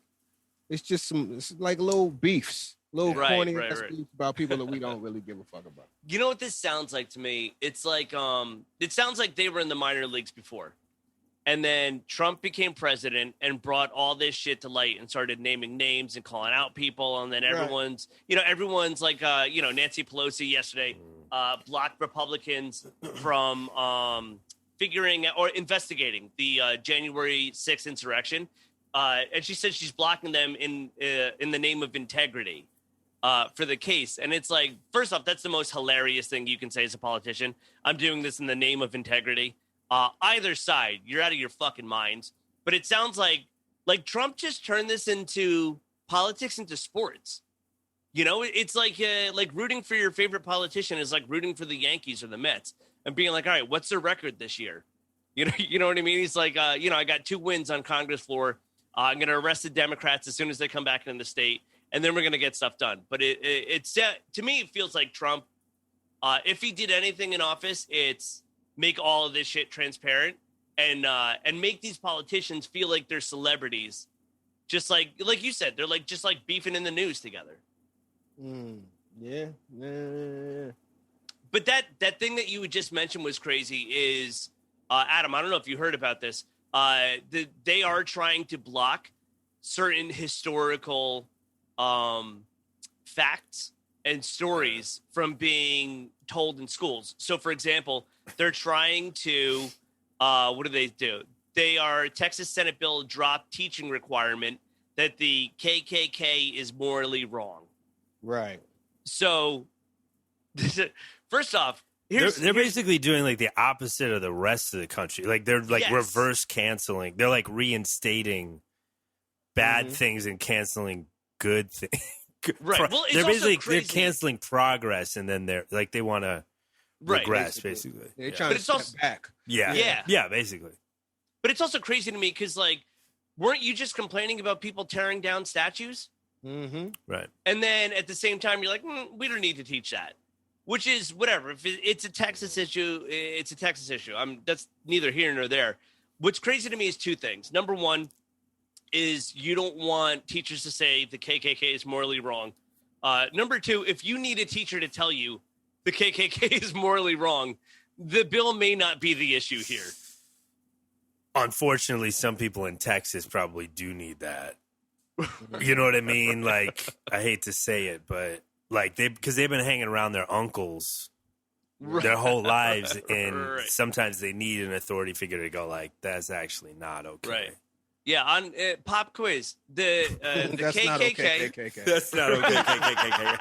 it's like little beefs, corny ass beefs about people that we don't really give a fuck about. You know what this sounds like to me? It's like, it sounds like they were in the minor leagues before. And then Trump became president and brought all this shit to light and started naming names and calling out people. And then everyone's like, Nancy Pelosi yesterday blocked Republicans from figuring out or investigating the January 6th insurrection. And she said she's blocking them in the name of integrity for the case. And it's like, first off, that's the most hilarious thing you can say as a politician. I'm doing this in the name of integrity. Either side, you're out of your fucking minds. But it sounds like Trump just turned this into politics into sports. You know, it's like rooting for your favorite politician is like rooting for the Yankees or the Mets and being like, all right, what's their record this year? You know what I mean? He's like, I got 2 wins on Congress floor. I'm going to arrest the Democrats as soon as they come back into the state, and then we're going to get stuff done. But it's to me, it feels like Trump, if he did anything in office, it's make all of this shit transparent and make these politicians feel like they're celebrities, just like you said, they're like just like beefing in the news together. Yeah. But that thing that you just mentioned was crazy. Is Adam? I don't know if you heard about this. They are trying to block certain historical facts and stories from being told in schools. So, for example, they're trying to, what do? Texas Senate bill dropped teaching requirement that the KKK is morally wrong. Right. So, first off, they're basically doing like the opposite of the rest of the country. Like they're like reverse canceling. They're like reinstating bad things and canceling good things. Right. Well, it's they're basically crazy. they're canceling progress, and then they're like they want to regress, basically. They're trying to step back. Yeah, basically. But it's also crazy to me because, like, weren't you just complaining about people tearing down statues? Mm-hmm. Right. And then at the same time, you're like, we don't need to teach that, which is whatever. If it's a Texas issue, it's a Texas issue. That's neither here nor there. What's crazy to me is 2 things. Number one is you don't want teachers to say the KKK is morally wrong. Number 2, if you need a teacher to tell you the KKK is morally wrong, the bill may not be the issue here. Unfortunately, some people in Texas probably do need that. You know what I mean? Like, I hate to say it, but like because they've been hanging around their uncles their whole lives, and sometimes they need an authority figure to go like, that's actually not okay. Right. Yeah, on pop quiz, the that's KKK. Not okay, KKK. That's not okay. KKK.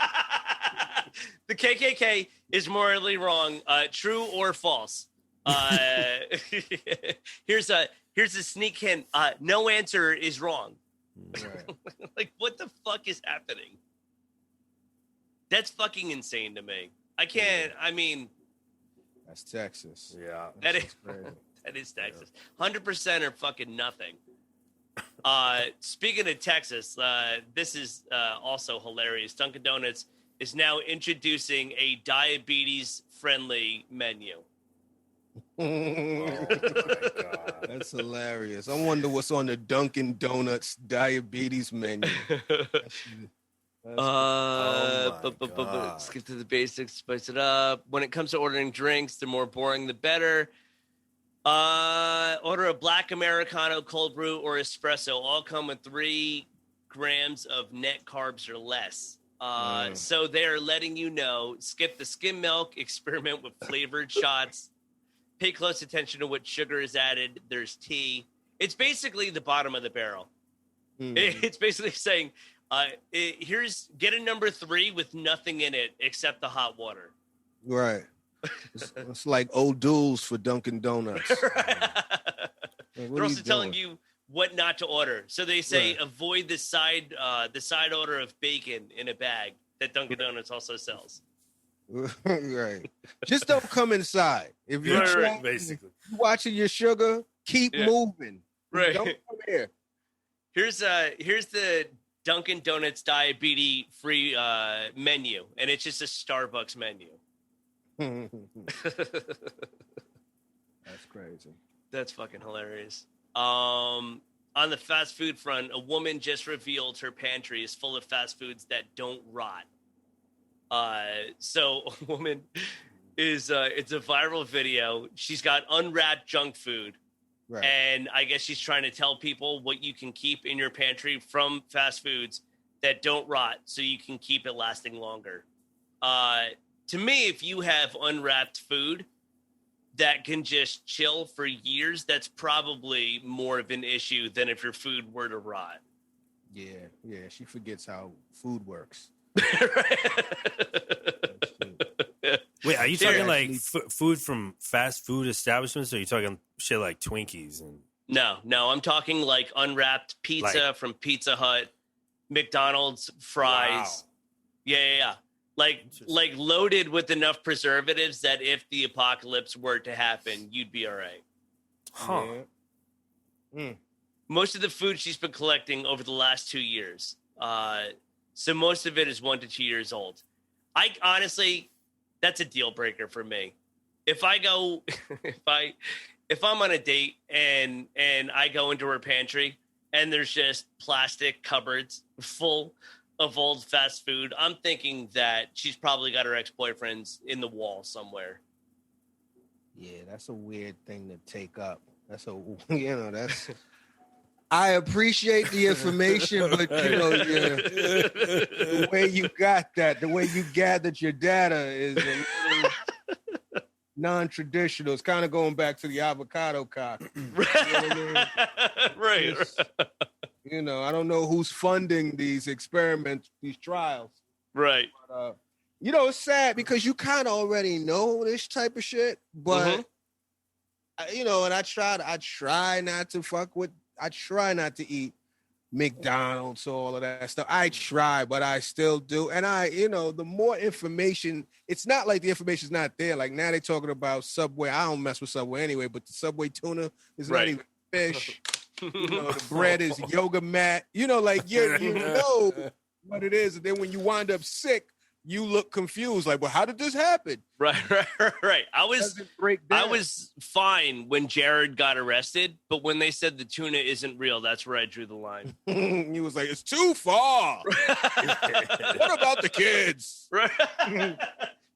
The KKK is morally wrong. True or false? Here's a sneak hint. No answer is wrong. Right. Like, what the fuck is happening? That's fucking insane to me. I can't. I mean, that's Texas. Yeah, that is Texas. 100% or fucking nothing. Speaking of Texas, this is also hilarious. Dunkin' Donuts is now introducing a diabetes-friendly menu. Oh my God. That's hilarious. I wonder what's on the Dunkin' Donuts diabetes menu. Skip to the basics, spice it up. When it comes to ordering drinks, the more boring, the better. Order a black Americano, cold brew, or espresso. All come with 3 grams of net carbs or less. So they're letting you know, skip the skim milk, experiment with flavored shots, pay close attention to what sugar is added. There's tea. It's basically the bottom of the barrel. It's basically saying, Get a number 3 with nothing in it except the hot water. Right. It's like old duels for Dunkin' Donuts. They're also telling you what not to order. So they say avoid the side order of bacon in a bag that Dunkin' Donuts also sells. Right. Just don't come inside. If you're basically watching your sugar, keep moving. Right. Don't come here. Here's the Dunkin' Donuts diabetes free menu, and it's just a Starbucks menu. That's crazy. That's fucking hilarious. On the fast food front, a woman just revealed her pantry is full of fast foods that don't rot. So a woman it's a viral video. She's got unwrapped junk food. Right. And I guess she's trying to tell people what you can keep in your pantry from fast foods that don't rot so you can keep it lasting longer. To me, if you have unwrapped food that can just chill for years, that's probably more of an issue than if your food were to rot. Yeah, she forgets how food works. Wait, are you talking like food from fast food establishments, or are you talking shit like Twinkies? And No, I'm talking like unwrapped pizza from Pizza Hut, McDonald's fries. Wow. Yeah. Like loaded with enough preservatives that if the apocalypse were to happen, you'd be all right. Huh. Yeah. Most of the food she's been collecting over the last 2 years. So most of it is 1 to 2 years old. I honestly, that's a deal breaker for me. If I'm on a date and I go into her pantry and there's just plastic cupboards full of old fast food, I'm thinking that she's probably got her ex-boyfriends in the wall somewhere. Yeah, that's a weird thing to take up. That's I appreciate the information, but the way you got that, the way you gathered your data is a little non-traditional. It's kind of going back to the avocado cock. Right. I don't know who's funding these experiments, these trials. Right. But, it's sad because you kind of already know this type of shit, but and I try not to eat McDonald's, all of that stuff. I try, but I still do. And the more information, it's not like the information's not there. Like now they're talking about Subway. I don't mess with Subway anyway, but the Subway tuna is not even fish. The bread is yoga mat. You know what it is. And then when you wind up sick, you look confused. Like, well, how did this happen? Right. I was fine when Jared got arrested, but when they said the tuna isn't real, that's where I drew the line. He was like, it's too far. What about the kids? Right.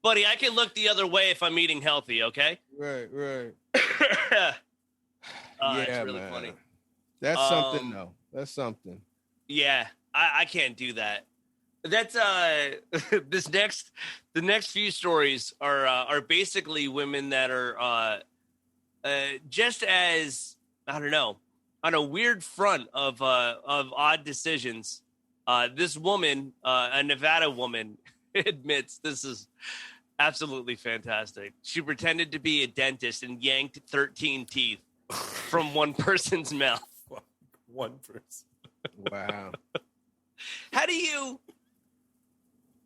Buddy, I can look the other way if I'm eating healthy, okay? Right. It's really funny. That's something, though. That's something. Yeah, I can't do that. That's the next few stories are basically women that are just as, I don't know, on a weird front of odd decisions. This woman, a Nevada woman, admits this is absolutely fantastic. She pretended to be a dentist and yanked 13 teeth from one person's mouth. One person. Wow.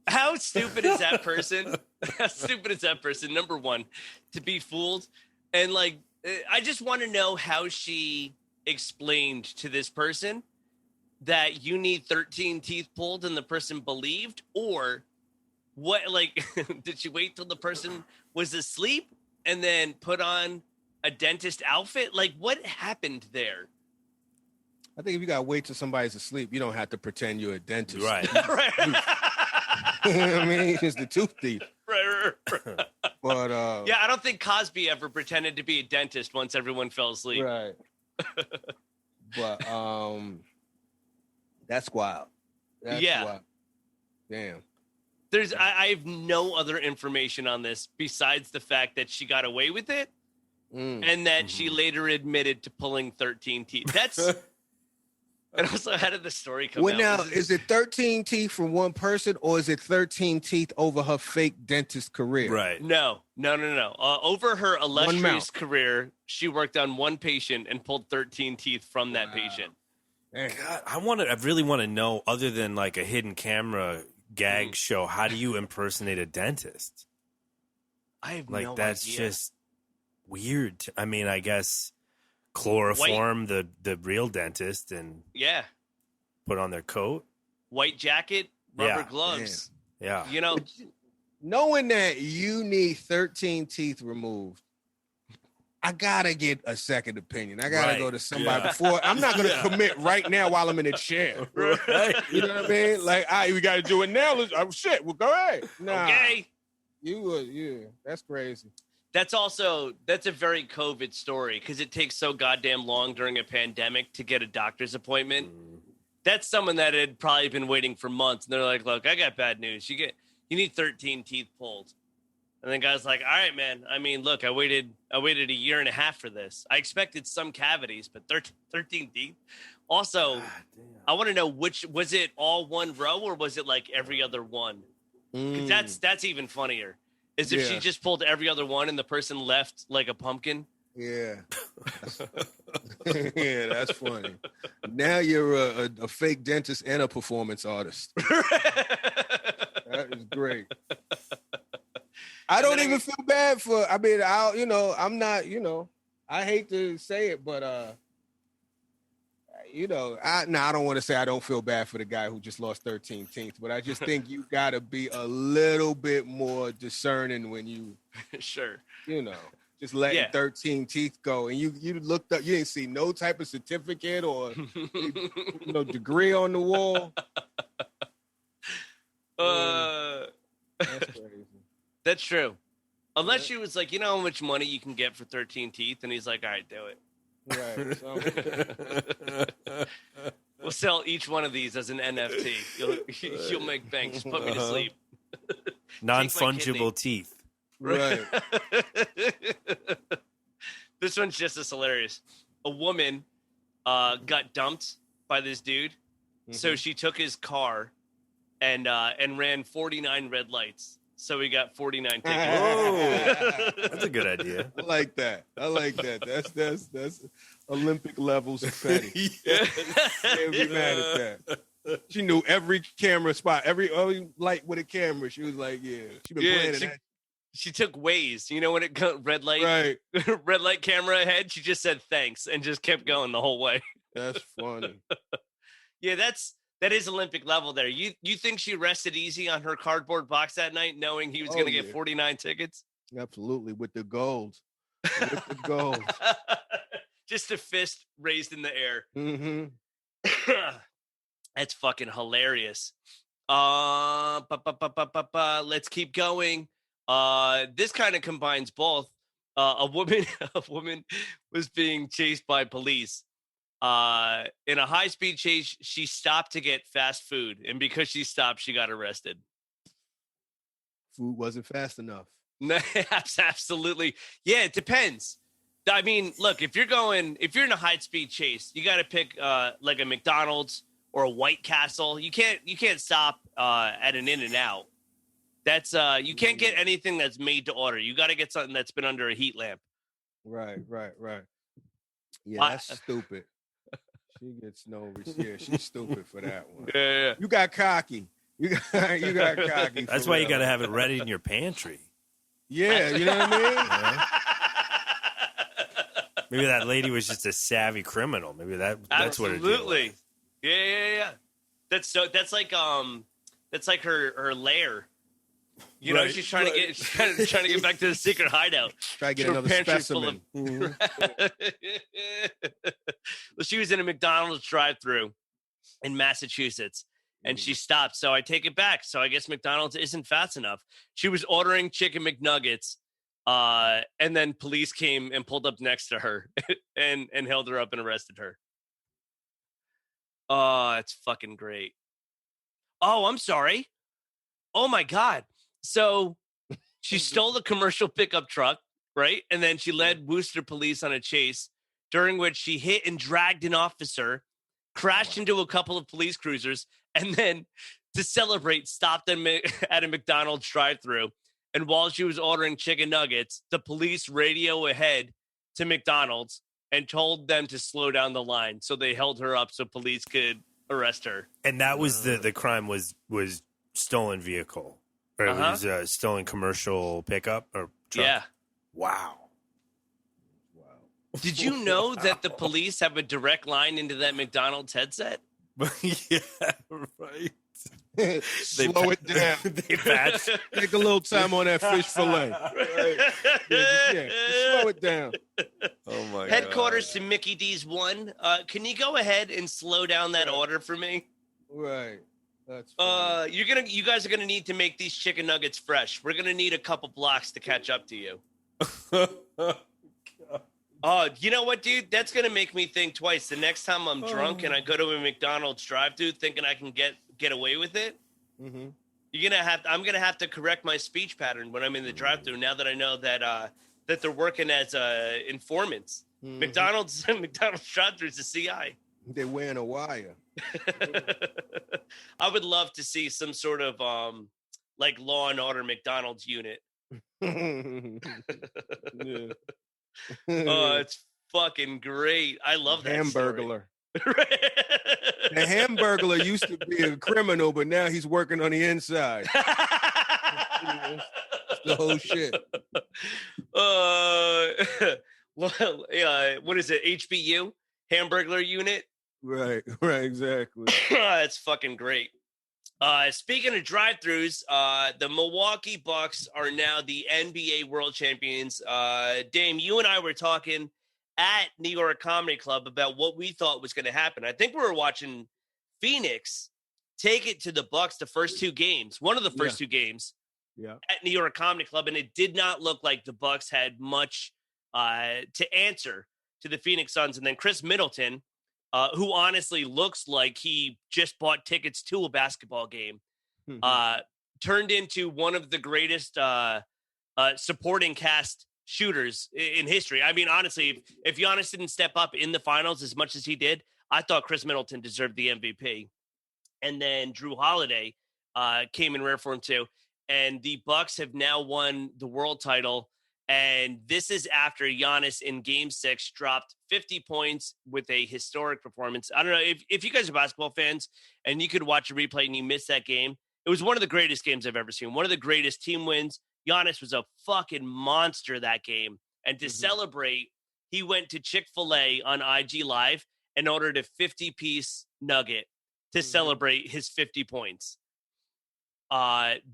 How stupid is that person? How stupid is that person? Number one, to be fooled. And I just want to know how she explained to this person that you need 13 teeth pulled and the person believed, or what, did she wait till the person was asleep and then put on a dentist outfit? What happened there? I think if you got to wait till somebody's asleep, you don't have to pretend you're a dentist. Right. I mean, it's the tooth thief. Right. But I don't think Cosby ever pretended to be a dentist once everyone fell asleep. Right. But that's wild. That's wild. Damn. I have no other information on this besides the fact that she got away with it and that she later admitted to pulling 13 teeth. And also, how did the story come Well, out? now, is it 13 teeth from one person, or is it 13 teeth over her fake dentist career? Right. No. Over her mouth. illustrious career, she worked on one patient and pulled 13 teeth from that patient. God, I really want to know, other than like a hidden camera gag show, how do you impersonate a dentist? I have Like, no that's idea. just weird. I mean, I guess chloroform the real dentist and put on their coat. White jacket, rubber gloves. Yeah. You know, Knowing that you need 13 teeth removed, I gotta get a second opinion. I gotta go to somebody before. I'm not gonna commit right now while I'm in a chair. Right. You know what I mean? Like, we gotta do it now. Shit, well, go ahead. Nah, okay. That's crazy. That's a very COVID story because it takes so goddamn long during a pandemic to get a doctor's appointment. That's someone that had probably been waiting for months, and they're like, "Look, I got bad news. You need 13 teeth pulled." And the guy's like, "All right, man. I mean, look, I waited a year and a half for this. I expected some cavities, but 13 teeth." Also, I want to know was it all one row or was it like every other one? 'Cause that's even funnier. Is if she just pulled every other one and the person left like a pumpkin. Yeah. Yeah, that's funny. Now you're a fake dentist and a performance artist. That is great. I don't even feel bad for, I mean, I'm not, I hate to say it, but, I don't want to say I don't feel bad for the guy who just lost 13 teeth, but I just think you got to be a little bit more discerning when you, just letting 13 teeth go. And you looked up, you didn't see no type of certificate or degree on the wall. That's crazy. That's true. Unless she was like, you know how much money you can get for 13 teeth? And he's like, all right, do it. Right. We'll sell each one of these as an NFT. You'll make bank. Just put me to sleep. Non-fungible teeth. Right. This one's just as hilarious. A woman got dumped by this dude. So she took his car and ran 49 red lights. So we got 49 tickets. Oh, that's a good idea. I like that. That's Olympic levels of petty. Can't be mad at that. She knew every camera spot, every light with a camera. She was like, she been playing that. She took Waze. You know when it got red light, right? Red light camera ahead. She just said thanks and just kept going the whole way. That's funny. Yeah, that is Olympic level there. You think she rested easy on her cardboard box that night, knowing he was going to get 49 tickets? Absolutely, with the gold. With the gold. Just a fist raised in the air. Mm-hmm. That's fucking hilarious. Let's keep going. This kind of combines both. A woman was being chased by police. In a high-speed chase, she stopped to get fast food, and because she stopped, she got arrested. Food wasn't fast enough. Absolutely. Yeah, it depends. I mean, look, if you're in a high-speed chase, you got to pick like a McDonald's or a White Castle. You can't stop at an In-N-Out. That's you can't get anything that's made to order. You got to get something that's been under a heat lamp. Right. Yeah, that's stupid. She gets no. Yeah, she's stupid for that one. Yeah. You got cocky. You got cocky. That's why you got to have it ready in your pantry. Yeah, you know what I mean? Yeah. Maybe that lady was just a savvy criminal. Maybe that's what it is. Absolutely. Yeah. That's like her lair. You know, she's trying to get back to the secret hideout. Try to get another specimen. Well, she was in a McDonald's drive-thru in Massachusetts, and she stopped. So I take it back. So I guess McDonald's isn't fast enough. She was ordering chicken McNuggets, and then police came and pulled up next to her and held her up and arrested her. Oh, it's fucking great. Oh, I'm sorry. Oh my God. So she stole the commercial pickup truck, right? And then she led Worcester police on a chase, during which she hit and dragged an officer crashed into a couple of police cruisers, and then to celebrate, stopped them at a McDonald's drive-thru. And while she was ordering chicken nuggets, the police radio ahead to McDonald's and told them to slow down the line. So they held her up so police could arrest her. And that was the crime was stolen vehicle. Or it was a stolen commercial pickup or truck. Yeah. Wow. Did you know that the police have a direct line into that McDonald's headset? Yeah, right. Slow it down. They patch. Take a little time on that fish fillet. Right. Yeah, slow it down. Oh my god. Headquarters to Mickey D's 1. Can you go ahead and slow down that order for me? Right. That's you guys are gonna need to make these chicken nuggets fresh. We're gonna need a couple blocks to catch up to you. Oh, you know what, dude? That's gonna make me think twice. The next time I'm drunk and I go to a McDonald's drive-thru thinking I can get away with it, I'm gonna have to correct my speech pattern when I'm in the drive-thru. Now that I know that that they're working as informants, McDonald's drive-thru is a CI. They're wearing a wire. I would love to see some sort of like Law and Order McDonald's unit. Yeah. Oh, it's fucking great. I love that Hamburglar. The Hamburglar used to be a criminal, but now he's working on the inside. The whole shit. What is it? HBU? Hamburglar unit? Right, exactly. That's fucking great. Speaking of drive-thrus, the Milwaukee Bucks are now the NBA World Champions. Dame, you and I were talking at New York Comedy Club about what we thought was going to happen. I think we were watching Phoenix take it to the Bucks the first two games, one of the first two games at New York Comedy Club, and it did not look like the Bucks had much to answer to the Phoenix Suns. And then Chris Middleton, who honestly looks like he just bought tickets to a basketball game, turned into one of the greatest supporting cast shooters in history. I mean, honestly, if Giannis didn't step up in the finals as much as he did, I thought Chris Middleton deserved the MVP. And then Drew Holiday came in rare for him too. And the Bucks have now won the world title. And this is after Giannis in Game 6 dropped 50 points with a historic performance. I don't know if you guys are basketball fans and you could watch a replay and you missed that game. It was one of the greatest games I've ever seen. One of the greatest team wins. Giannis was a fucking monster that game. And to celebrate, he went to Chick-fil-A on IG Live and ordered a 50-piece nugget to celebrate his 50 points.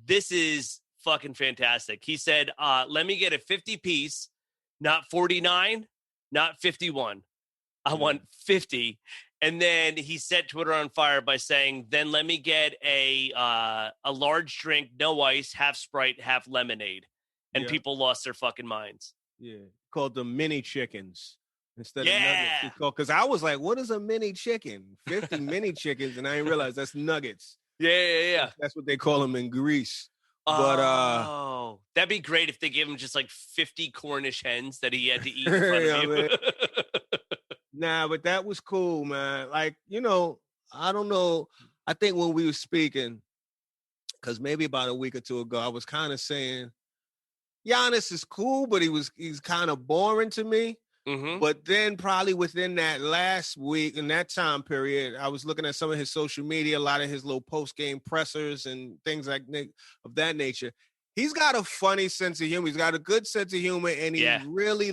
This is fucking fantastic. He said, let me get a 50-piece, not 49, not 51. I want 50. And then he set Twitter on fire by saying, then let me get a large drink, no ice, half Sprite, half lemonade. And people lost their fucking minds. Yeah. Called them mini chickens instead of nuggets. Because I was like, what is a mini chicken? 50 mini chickens. And I didn't realize that's nuggets. Yeah. That's what they call them in Greece. But that'd be great if they gave him just like 50 Cornish hens that he had to eat in front of you. Nah, but that was cool, man. Like, you know, I don't know. I think when we were speaking, because maybe about a week or two ago, I was kind of saying, Giannis is cool, but he's kind of boring to me. But then probably within that last week, in that time period, I was looking at some of his social media, a lot of his little post-game pressers and things like of that nature. He's got a funny sense of humor. He's got a good sense of humor, and he's really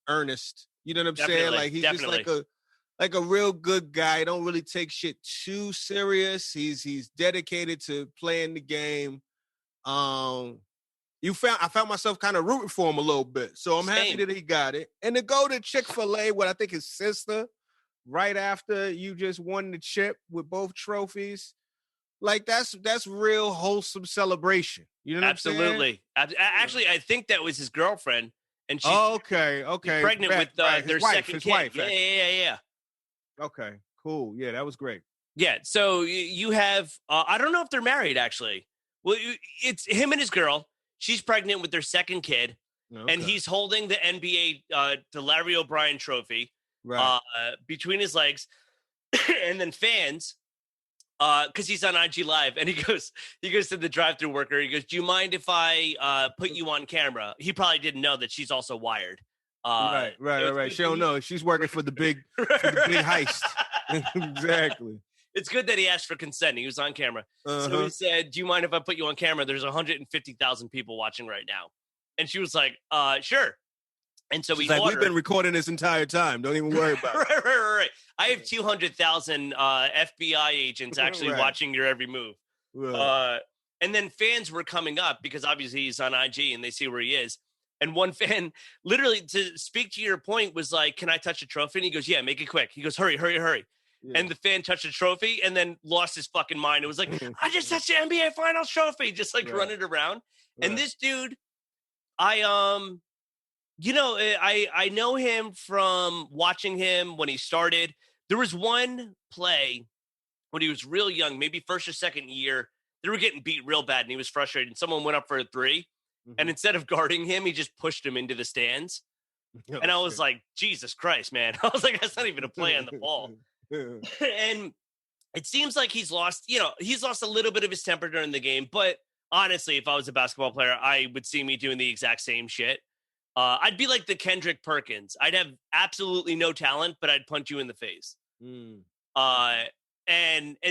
earnest. You know what I'm saying? Like he's just like a real good guy. Don't really take shit too serious. He's dedicated to playing the game. I found myself kind of rooting for him a little bit. So I'm happy that he got it. And to go to Chick-fil-A with, I think, his sister, right after you just won the chip with both trophies, like that's real wholesome celebration. You know what I'm saying? Absolutely. Actually, I think that was his girlfriend. And she's okay. pregnant with their second kid. Wife, yeah. Okay, cool. Yeah, that was great. Yeah, so you have, I don't know if they're married, actually. Well, it's him and his girl. She's pregnant with their second kid, and he's holding the NBA, the Larry O'Brien trophy between his legs. And then fans, because he's on IG Live, and he goes to the drive-through worker. He goes, "Do you mind if I put you on camera?" He probably didn't know that she's also wired. Right. She don't know. She's working for the big heist. Exactly. It's good that he asked for consent. He was on camera. So he said, "Do you mind if I put you on camera? There's 150,000 people watching right now." And she was like, "Sure." And so we've been recording this entire time. Don't even worry about it. Right. I have 200,000 FBI agents actually watching your every move. Right. And then fans were coming up because obviously he's on IG and they see where he is. And one fan, literally, to speak to your point, was like, "Can I touch a trophy?" And he goes, "Yeah, make it quick." He goes, "Hurry. Yeah. And the fan touched a trophy and then lost his fucking mind. It was like, "I just touched the NBA Finals trophy," just like running around. Right. And this dude, I know him from watching him when he started. There was one play when he was real young, maybe first or second year. They were getting beat real bad, and he was frustrated. And someone went up for a three, and instead of guarding him, he just pushed him into the stands. And I was like, Jesus Christ, man. I was like, that's not even a play on the ball. And it seems like he's lost a little bit of his temper during the game. But honestly, if I was a basketball player, I would see me doing the exact same shit. I'd be like the Kendrick Perkins. I'd have absolutely no talent, but I'd punch you in the face. And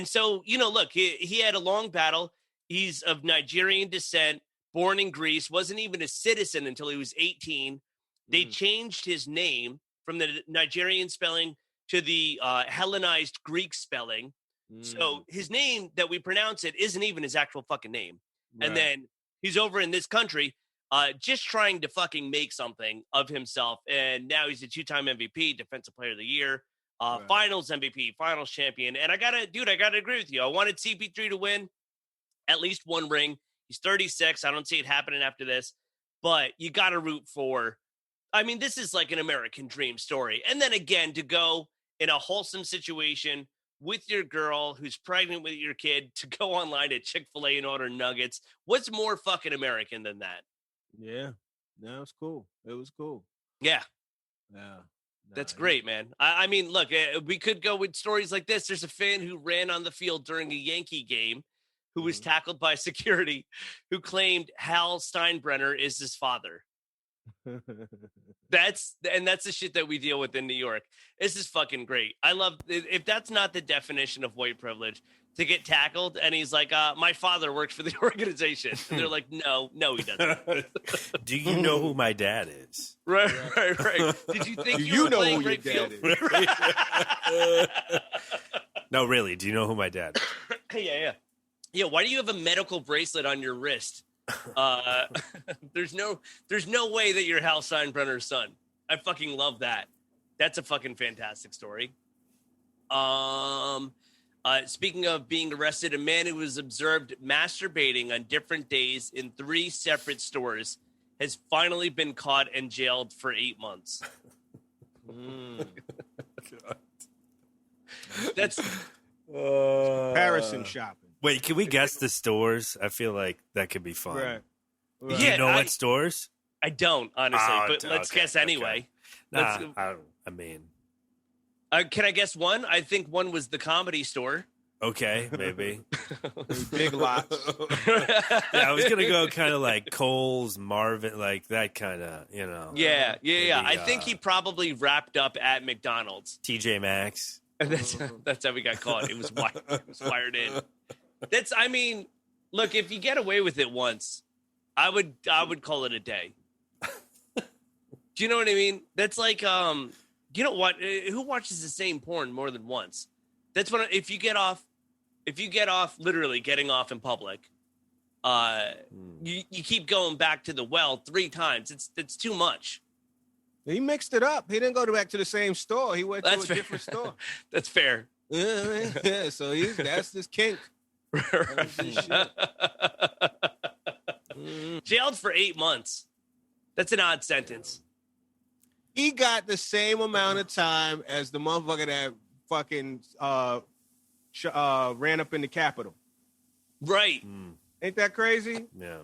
so, look, he had a long battle. He's of Nigerian descent, born in Greece, wasn't even a citizen until he was 18. They changed his name from the Nigerian spelling to the Hellenized Greek spelling. So his name that we pronounce it isn't even his actual fucking name. Right. And then he's over in this country just trying to fucking make something of himself. And now he's a 2-time MVP, Defensive Player of the Year, Finals MVP, Finals champion. And I gotta agree with you. I wanted CP3 to win at least one ring. He's 36. I don't see it happening after this. But you gotta root for. I mean, this is like an American dream story. And then again, to go in a wholesome situation with your girl who's pregnant with your kid, to go online at Chick-fil-A and order nuggets. What's more fucking American than that? Yeah. No, it's cool. It was cool. Yeah. Yeah. That's great, man. I mean, look, we could go with stories like this. There's a fan who ran on the field during a Yankee game who was tackled by security who claimed Hal Steinbrenner is his father. That's the shit that we deal with in New York. This is fucking great. I love if that's not the definition of white privilege, to get tackled and he's like, my father works for the organization. And they're like, no, he doesn't. Do you know who my dad is? Right. Did you think you were know playing who your dad is? No, really. Do you know who my dad is? Yeah. Why do you have a medical bracelet on your wrist? There's no way that you're Hal Steinbrenner's son. I fucking love that. That's a fucking fantastic story. Speaking of being arrested, a man who was observed masturbating on different days in 3 separate stores has finally been caught and jailed for 8 months. That's comparison shopping. Wait, can we guess the stores? I feel like that could be fun. Right. Do you know what stores? I don't, honestly, but let's guess anyway. Okay. I mean... can I guess one? I think one was the Comedy Store. Okay, maybe. Big Lots. Yeah, I was going to go kind of like Kohl's, Marvin, like that kind of, Yeah. Maybe, I think he probably wrapped up at McDonald's. TJ Maxx. And that's how we got caught. It was wired in. Look, if you get away with it once, I would call it a day. Do you know what I mean? That's like, you know what? Who watches the same porn more than once? That's when if you get off literally getting off in public, you keep going back to the well 3 times. It's too much. He mixed it up. He didn't go back to the same store. He went to a different store. That's fair. Yeah, so that's his kink. Jailed for 8 months. That's an odd sentence. He got the same amount of time as the motherfucker that fucking ran up in the Capitol. Right. Ain't that crazy? Yeah.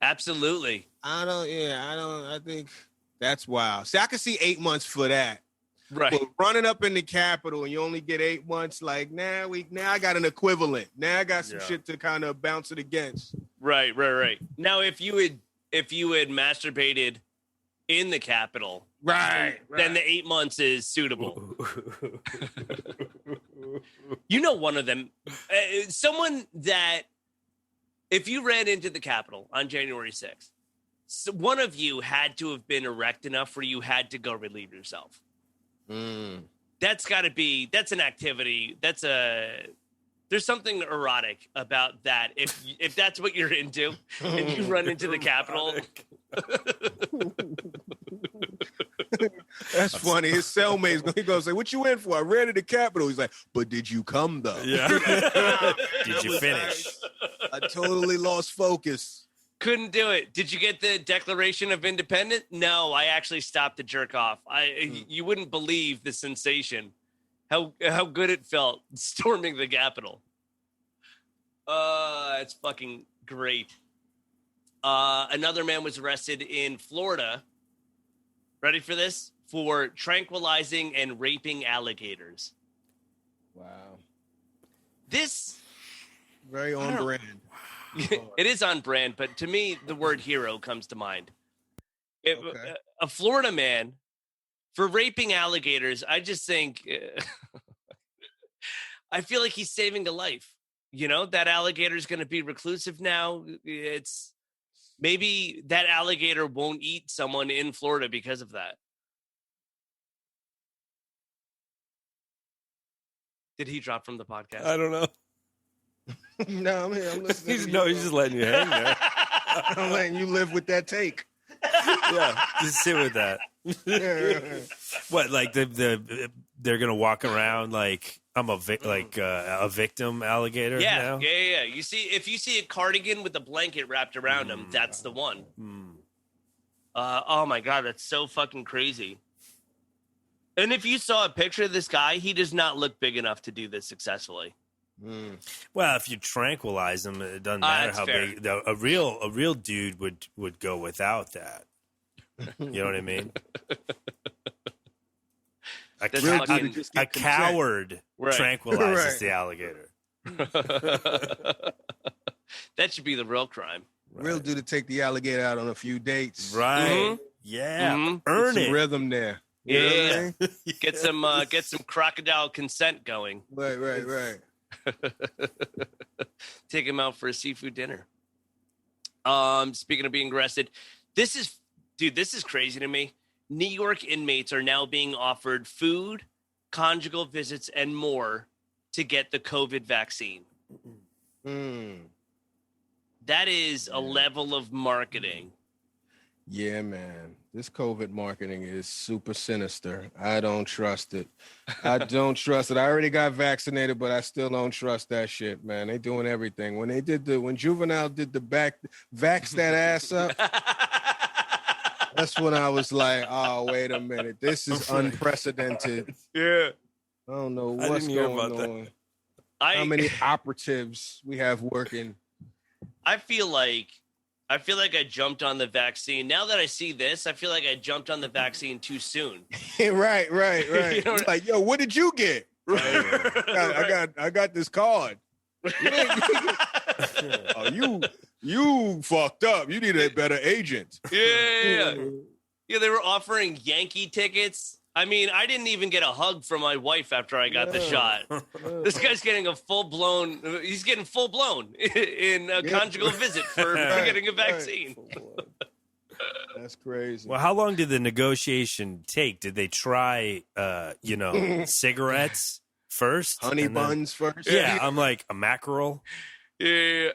Absolutely. I think that's wild. See, I can see 8 months for that. Right. But running up in the Capitol and you only get 8 months, like, now I got an equivalent. Now I got some shit to kind of bounce it against. Right. Now, if you had masturbated in the Capitol, then the 8 months is suitable. You know, one of them, someone that, if you ran into the Capitol on January 6th, so one of you had to have been erect enough where you had to go relieve yourself. That's got to be, that's an activity. There's something erotic about that. If that's what you're into and you run into the Capitol. That's funny. His cellmate's going to say, what you in for? I ran to the Capitol. He's like, but did you come though? Yeah. Did you finish? I totally lost focus. Couldn't do it. Did you get the Declaration of Independence? No, I actually stopped to jerk off. You wouldn't believe the sensation, how good it felt storming the Capitol. It's fucking great. Another man was arrested in Florida. Ready for this? For tranquilizing and raping alligators. Wow. This very on brand. It is on brand, but to me, the word hero comes to mind. A Florida man for raping alligators. I just think, I feel like he's saving a life. You know, that alligator is going to be reclusive now. Maybe that alligator won't eat someone in Florida because of that. Did he drop from the podcast? I don't know. No, I'm here. I'm listening. He's just letting you hang there. I'm letting you live with that take. Yeah, just sit with that. What, like they're gonna walk around like I'm a victim alligator? Yeah, now? yeah. If you see a cardigan with a blanket wrapped around him, that's the one. Oh my god, that's so fucking crazy. And if you saw a picture of this guy, he does not look big enough to do this successfully. Well, if you tranquilize him, it doesn't matter how fair. big. A real dude would go without that. You know what I mean? A coward tranquilizes the alligator. That should be the real crime. Real dude to take the alligator out on a few dates. Right. Mm-hmm. Yeah. Mm-hmm. Earn Some it. rhythm there. Yeah. You know what I mean? Get some crocodile consent going. Right. Take him out for a seafood dinner. Speaking of being arrested, this is crazy to me. New York inmates are now being offered food, conjugal visits, and more to get the COVID vaccine. That is a level of marketing. Yeah, man. This COVID marketing is super sinister. I don't trust it. I already got vaccinated, but I still don't trust that shit, man. They doing everything. When Juvenile did the vax that ass up, that's when I was like, oh, wait a minute. This is unprecedented. Yeah. I don't know what's going on. How many operatives we have working. I feel like I jumped on the vaccine. Now that I see this, I feel like I jumped on the vaccine too soon. Right. You know, like, yo, what did you get? I got this card. Oh, you fucked up. You need a better agent. Yeah. They were offering Yankee tickets. I mean, I didn't even get a hug from my wife after I got the shot. This guy's getting he's getting full blown in a conjugal visit for getting a vaccine. That's crazy. Well, how long did the negotiation take? Did they try, cigarettes first? Honey buns first? Yeah, I'm like, a mackerel? Yeah.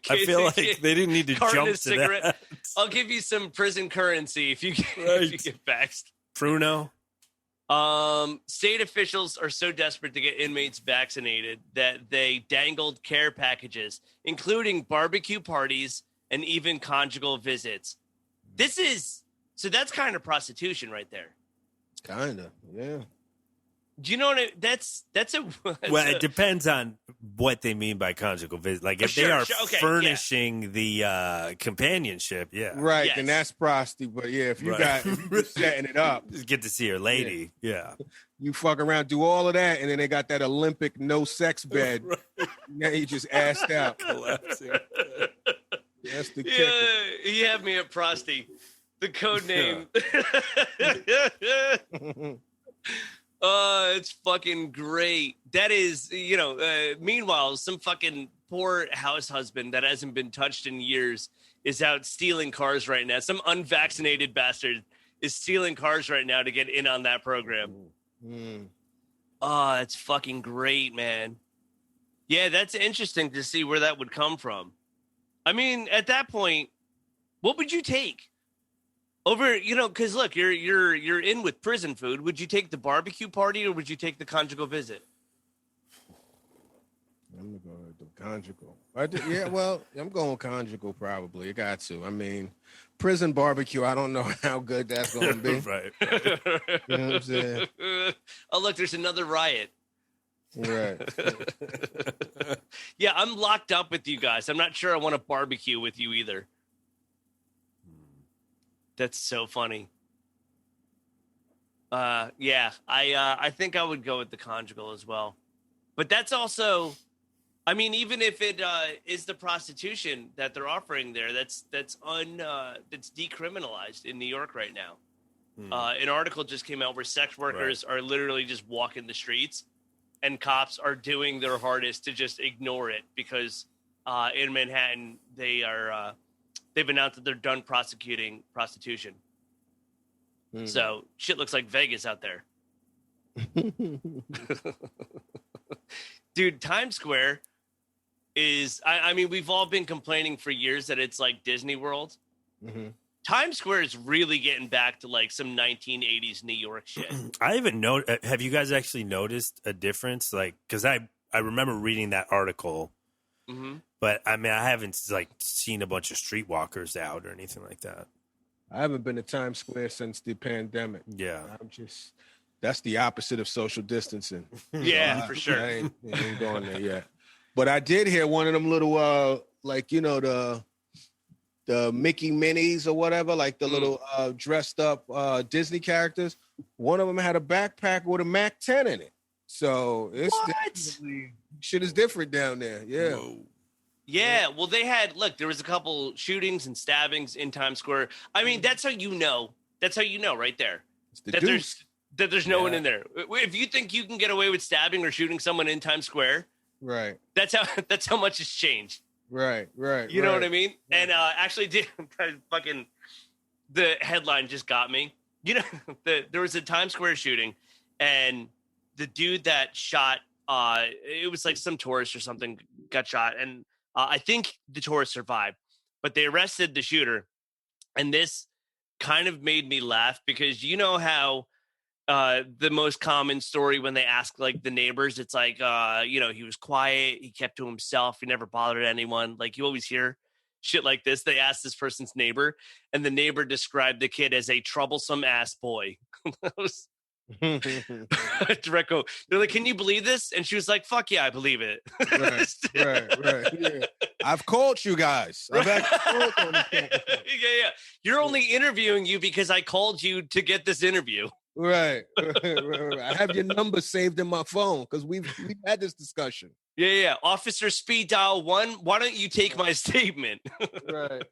I feel like they didn't need to jump to cigarette. That. I'll give you some prison currency if you get vaxxed. Pruno? State officials are so desperate to get inmates vaccinated that they dangled care packages, including barbecue parties and even conjugal visits. So that's kind of prostitution right there. Kind of, yeah. Do you know what that's a well, it depends on what they mean by conjugal visit. Like if they are okay, furnishing the companionship, yeah. Right, Yes. then that's prosty. But yeah, if you if you just setting it up, just get to see her lady. Yeah. You fuck around, do all of that, and then they got that Olympic no sex bed. Now you just assed out. Collapsing. That's the kicker. Yeah, he had me at prosty. The code name. It's fucking great. That is, meanwhile, some fucking poor house husband that hasn't been touched in years is out stealing cars right now. Some unvaccinated bastard is stealing cars right now to get in on that program. It's fucking great, man. Yeah, that's interesting to see where that would come from. I mean, at that point, what would you take? Over, because look, you're in with prison food. Would you take the barbecue party or would you take the conjugal visit? I'm gonna go with the conjugal. I'm going conjugal probably. You got to. I mean, prison barbecue. I don't know how good that's going to be. Right. You know what I'm saying? Oh, look, there's another riot. Right. Yeah, I'm locked up with you guys. I'm not sure I want to barbecue with you either. That's so funny. Yeah, I think I would go with the conjugal as well. But that's also, I mean, even if it is the prostitution that they're offering there, that's decriminalized in New York right now. An article just came out where sex workers are literally just walking the streets, and cops are doing their hardest to just ignore it because in Manhattan they've announced that they're done prosecuting prostitution. So shit looks like Vegas out there. Dude, Times Square is, I mean, we've all been complaining for years that it's like Disney World. Times Square is really getting back to like some 1980s New York shit. I even know. Have you guys actually noticed a difference? Like, because I remember reading that article, but I mean, I haven't like seen a bunch of streetwalkers out or anything like that. I haven't been to Times Square since the pandemic. Yeah, that's the opposite of social distancing. Yeah, for sure. I ain't going there yet. But I did hear one of them little, the Mickey Minis or whatever, like the little dressed up Disney characters. One of them had a backpack with a Mac 10 in it. So it's definitely, shit is different down there. Yeah. Whoa. Yeah, well, there was a couple shootings and stabbings in Times Square. I mean, that's how you know. That's how you know right there. It's the deuce. There's no one in there. If you think you can get away with stabbing or shooting someone in Times Square, right? That's how much it's changed. Right. You know what I mean? Right. And actually, the headline just got me. There was a Times Square shooting, and the dude that shot, it was like some tourist or something got shot, and I think the tourist survived, but they arrested the shooter, and this kind of made me laugh because you know how the most common story when they ask like the neighbors, it's like, he was quiet. He kept to himself. He never bothered anyone. Like you always hear shit like this. They asked this person's neighbor and the neighbor described the kid as a troublesome ass boy. Dreco, they're like, can you believe this? And she was like, fuck yeah, I believe it. Right. Yeah. I've called you guys. I've actually called on yeah. You're only interviewing you because I called you to get this interview. Right. I have your number saved in my phone because we've had this discussion. Yeah. Officer Speed Dial 1, why don't you take my statement? Right.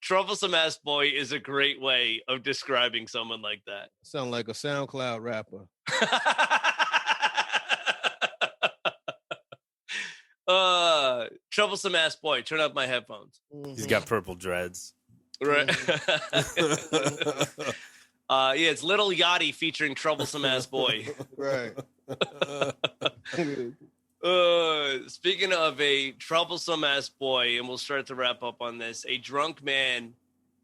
Troublesome ass boy is a great way of describing someone like that. Sound like a SoundCloud rapper. Troublesome ass boy. Turn up my headphones. He's got purple dreads. Right. It's Little Yachty featuring Troublesome Ass Boy. Right. Speaking of a troublesome ass boy, and we'll start to wrap up on this, a drunk man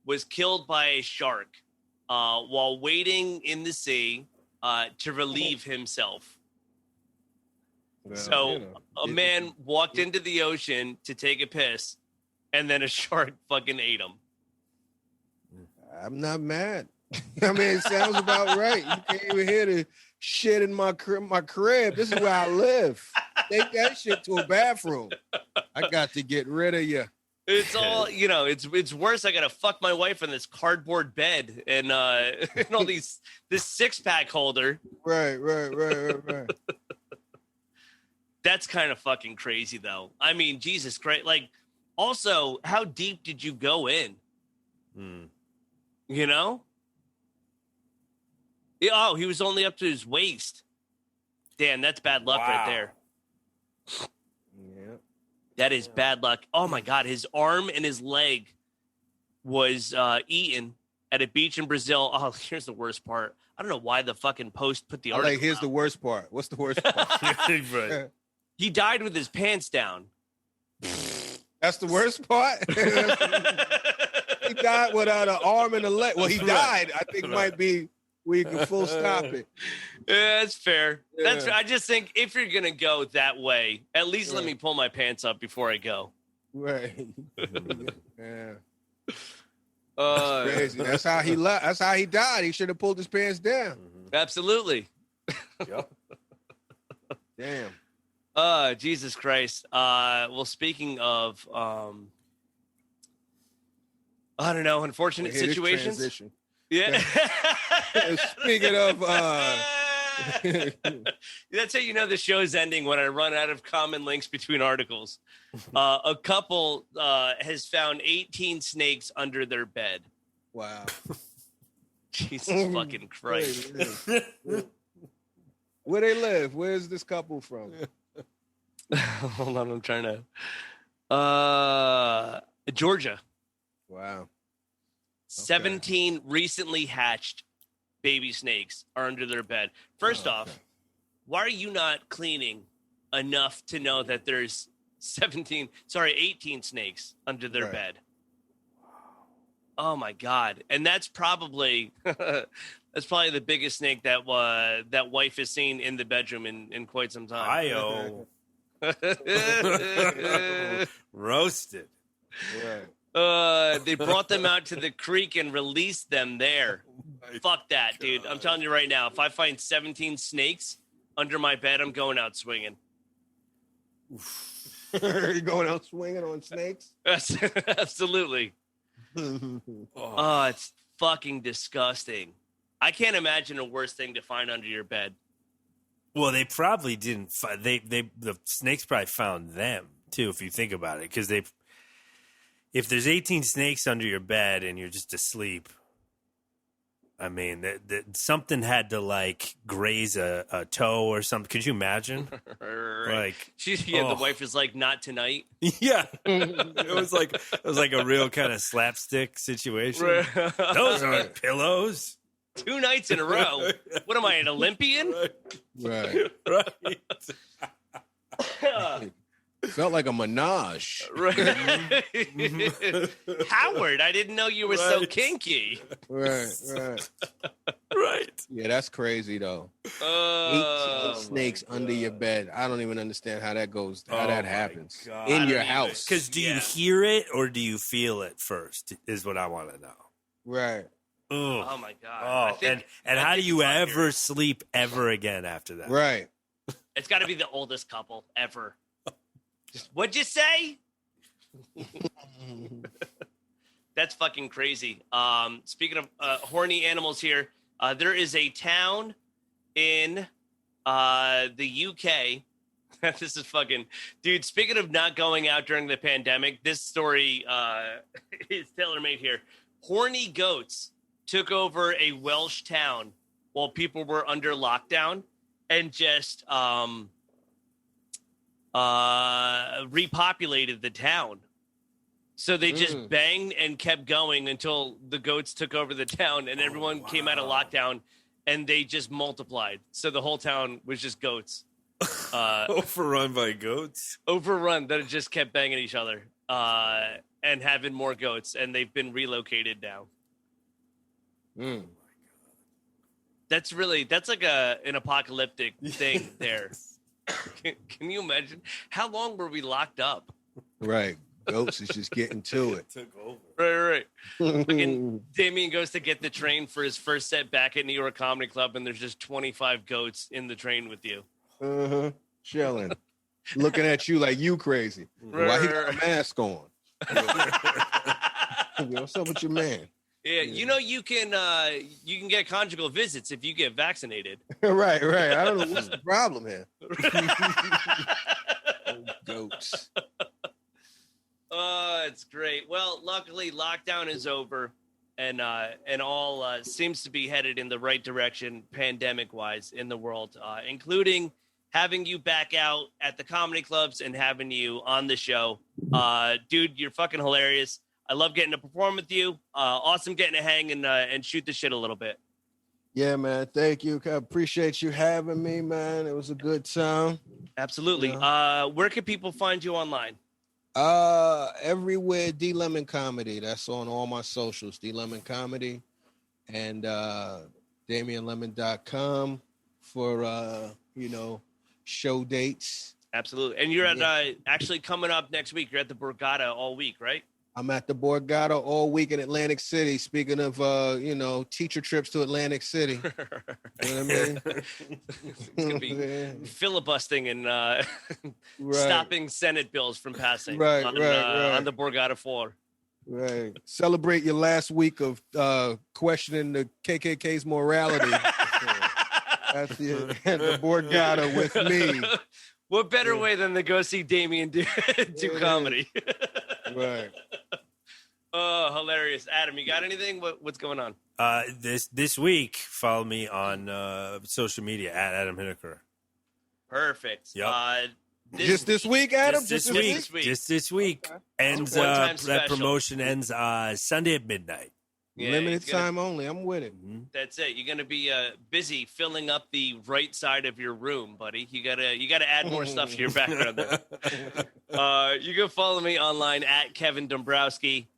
was killed by a shark while wading in the sea to relieve himself. Well, a man walked into the ocean to take a piss, and then a shark fucking ate him. I'm not mad. I mean, it sounds about right. You can't even hear shit in my crib. This is where I live. Take that shit to a bathroom. I got to get rid of you. It's all, it's worse. I got to fuck my wife in this cardboard bed and all this 6-pack holder. Right. That's kind of fucking crazy, though. I mean, Jesus Christ. Like, also, how deep did you go in? You know? Oh, he was only up to his waist. Damn, that's bad luck right there. Yeah. That is bad luck. Oh, my God. His arm and his leg was eaten at a beach in Brazil. Oh, here's the worst part. I don't know why the fucking Post put the article here's out. the worst part. What's the worst part? Right. He died with his pants down. That's the worst part? He died without an arm and a leg. Well, he died. I think might be where you can full stop it. Yeah, that's fair. Yeah. I just think if you're going to go that way, at least let me pull my pants up before I go. Right. Yeah. That's Crazy. That's how he left. That's how he died. He should have pulled his pants down. Absolutely. Yep. Damn. Jesus Christ. Well, speaking of, I don't know, unfortunate situations. Transition. Yeah. Speaking of, that's how you know the show's ending, when I run out of common links between articles. A couple has found 18 snakes under their bed. wow. Jesus fucking Christ. Where they live? Where's this couple from? Hold on, I'm trying to. Georgia. Wow. 17 recently hatched baby snakes are under their bed. First off, why are you not cleaning enough to know that there's 18 snakes under their bed? Oh my God. And that's probably the biggest snake that wife has seen in the bedroom in quite some time. I-o. Roasted. Right. They brought them out to the creek and released them there. Fuck that, dude. I'm telling you right now, if I find 17 snakes under my bed, I'm going out swinging. You going out swinging on snakes? Absolutely. Oh, it's fucking disgusting. I can't imagine a worse thing to find under your bed. Well, they probably didn't. The snakes probably found them too, if you think about it, because if there's 18 snakes under your bed and you're just asleep, I mean, something had to like graze a toe or something. Could you imagine? Right. Like, the wife is like, not tonight. Yeah, it was like a real kind of slapstick situation. Those aren't pillows. 2 nights in a row. What am I, an Olympian? Right. Felt like a menage. Right. Howard, I didn't know you were so kinky. Right. Right. Yeah, that's crazy though. 18 snakes under your bed. I don't even understand how that goes. How that happens in your house. Because do you hear it or do you feel it first? Is what I want to know. Right. Ugh. Oh my God. And how do you ever sleep ever again after that? Right. It's got to be the oldest couple ever. What'd you say? That's fucking crazy. Speaking of horny animals here, there is a town in the UK. This is fucking... Dude, speaking of not going out during the pandemic, this story is tailor-made here. Horny goats took over a Welsh town while people were under lockdown and just... repopulated the town. So they just banged and kept going until the goats took over the town and everyone came out of lockdown and they just multiplied. So the whole town was just goats. Overrun by goats? Overrun, that it just kept banging each other and having more goats, and they've been relocated now. That's like an apocalyptic thing there. Can you imagine? How long were we locked up? Right. Goats is just getting to it. Took over. Right. Fucking Damien goes to get the train for his first set back at New York Comedy Club, and there's just 25 goats in the train with you. Chilling. Looking at you like you crazy. Why he got a mask on? What's up with your man? Yeah, you know you can get conjugal visits if you get vaccinated. Right. I don't know what's the problem here. Oh, goats. Oh, it's great. Well, luckily lockdown is over, and all seems to be headed in the right direction, pandemic-wise, in the world, including having you back out at the comedy clubs and having you on the show. Dude, you're fucking hilarious. I love getting to perform with you. Awesome getting to hang and shoot the shit a little bit. Yeah, man. Thank you. I appreciate you having me, man. It was a good time. Absolutely. Yeah. Where can people find you online? Everywhere D Lemon Comedy. That's on all my socials. D Lemon Comedy and DamienLemon.com for show dates. Absolutely. And you're at actually coming up next week. You're at the Borgata all week, right? I'm at the Borgata all week in Atlantic City. Speaking of, teacher trips to Atlantic City. You know what I mean? It's going to be filibustering and stopping Senate bills from passing on the Borgata floor. Right. Celebrate your last week of questioning the KKK's morality. That's the Borgata with me. What better way than to go see Damien do comedy? Right. Oh, hilarious. Adam, you got anything? What's going on? This week, follow me on social media at Adam Hineker. Perfect. Yep. Just this week, Adam? Just this week. Okay. Ends that promotion ends Sunday at midnight. Yeah, limited time only. I'm with it. That's it. You're gonna be busy filling up the right side of your room, buddy. You gotta add more stuff to your background there. You can follow me online at Kevin Dombrowski.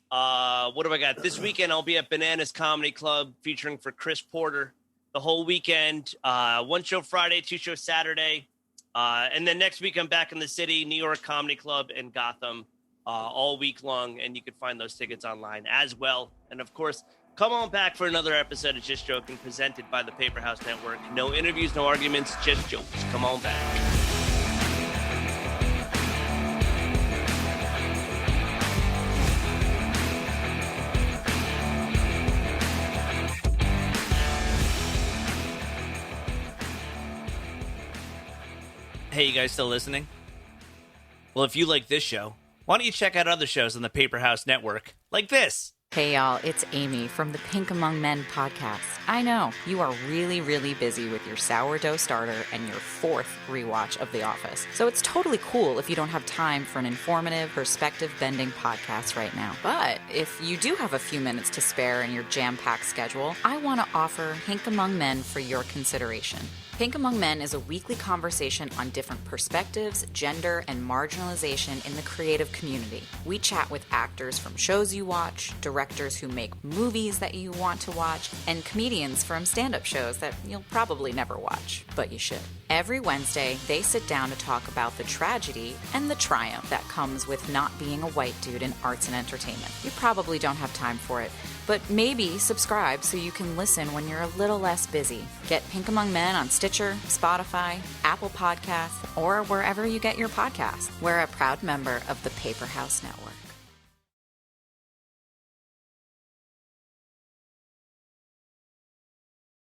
What do I got? This weekend I'll be at Bananas Comedy Club featuring for Chris Porter the whole weekend. 1 show Friday, 2 shows Saturday. And then next week I'm back in the city, New York Comedy Club in Gotham. All week long, and you can find those tickets online as well. And of course, come on back for another episode of Just Joking, presented by the Paper House Network. No interviews, no arguments, just jokes. Come on back. Hey, you guys still listening? Well, if you like this show, why don't you check out other shows on the Paper House Network, like this? Hey, y'all, it's Amy from the Pink Among Men podcast. I know, you are really, really busy with your sourdough starter and your 4th rewatch of The Office. So it's totally cool if you don't have time for an informative, perspective-bending podcast right now. But if you do have a few minutes to spare in your jam-packed schedule, I want to offer Pink Among Men for your consideration. Pink Among Men is a weekly conversation on different perspectives, gender, and marginalization in the creative community. We chat with actors from shows you watch, directors who make movies that you want to watch, and comedians from stand-up shows that you'll probably never watch, but you should. Every Wednesday, they sit down to talk about the tragedy and the triumph that comes with not being a white dude in arts and entertainment. You probably don't have time for it, but maybe subscribe so you can listen when you're a little less busy. Get Pink Among Men on Stitcher, Spotify, Apple Podcasts, or wherever you get your podcasts. We're a proud member of the Paper House Network.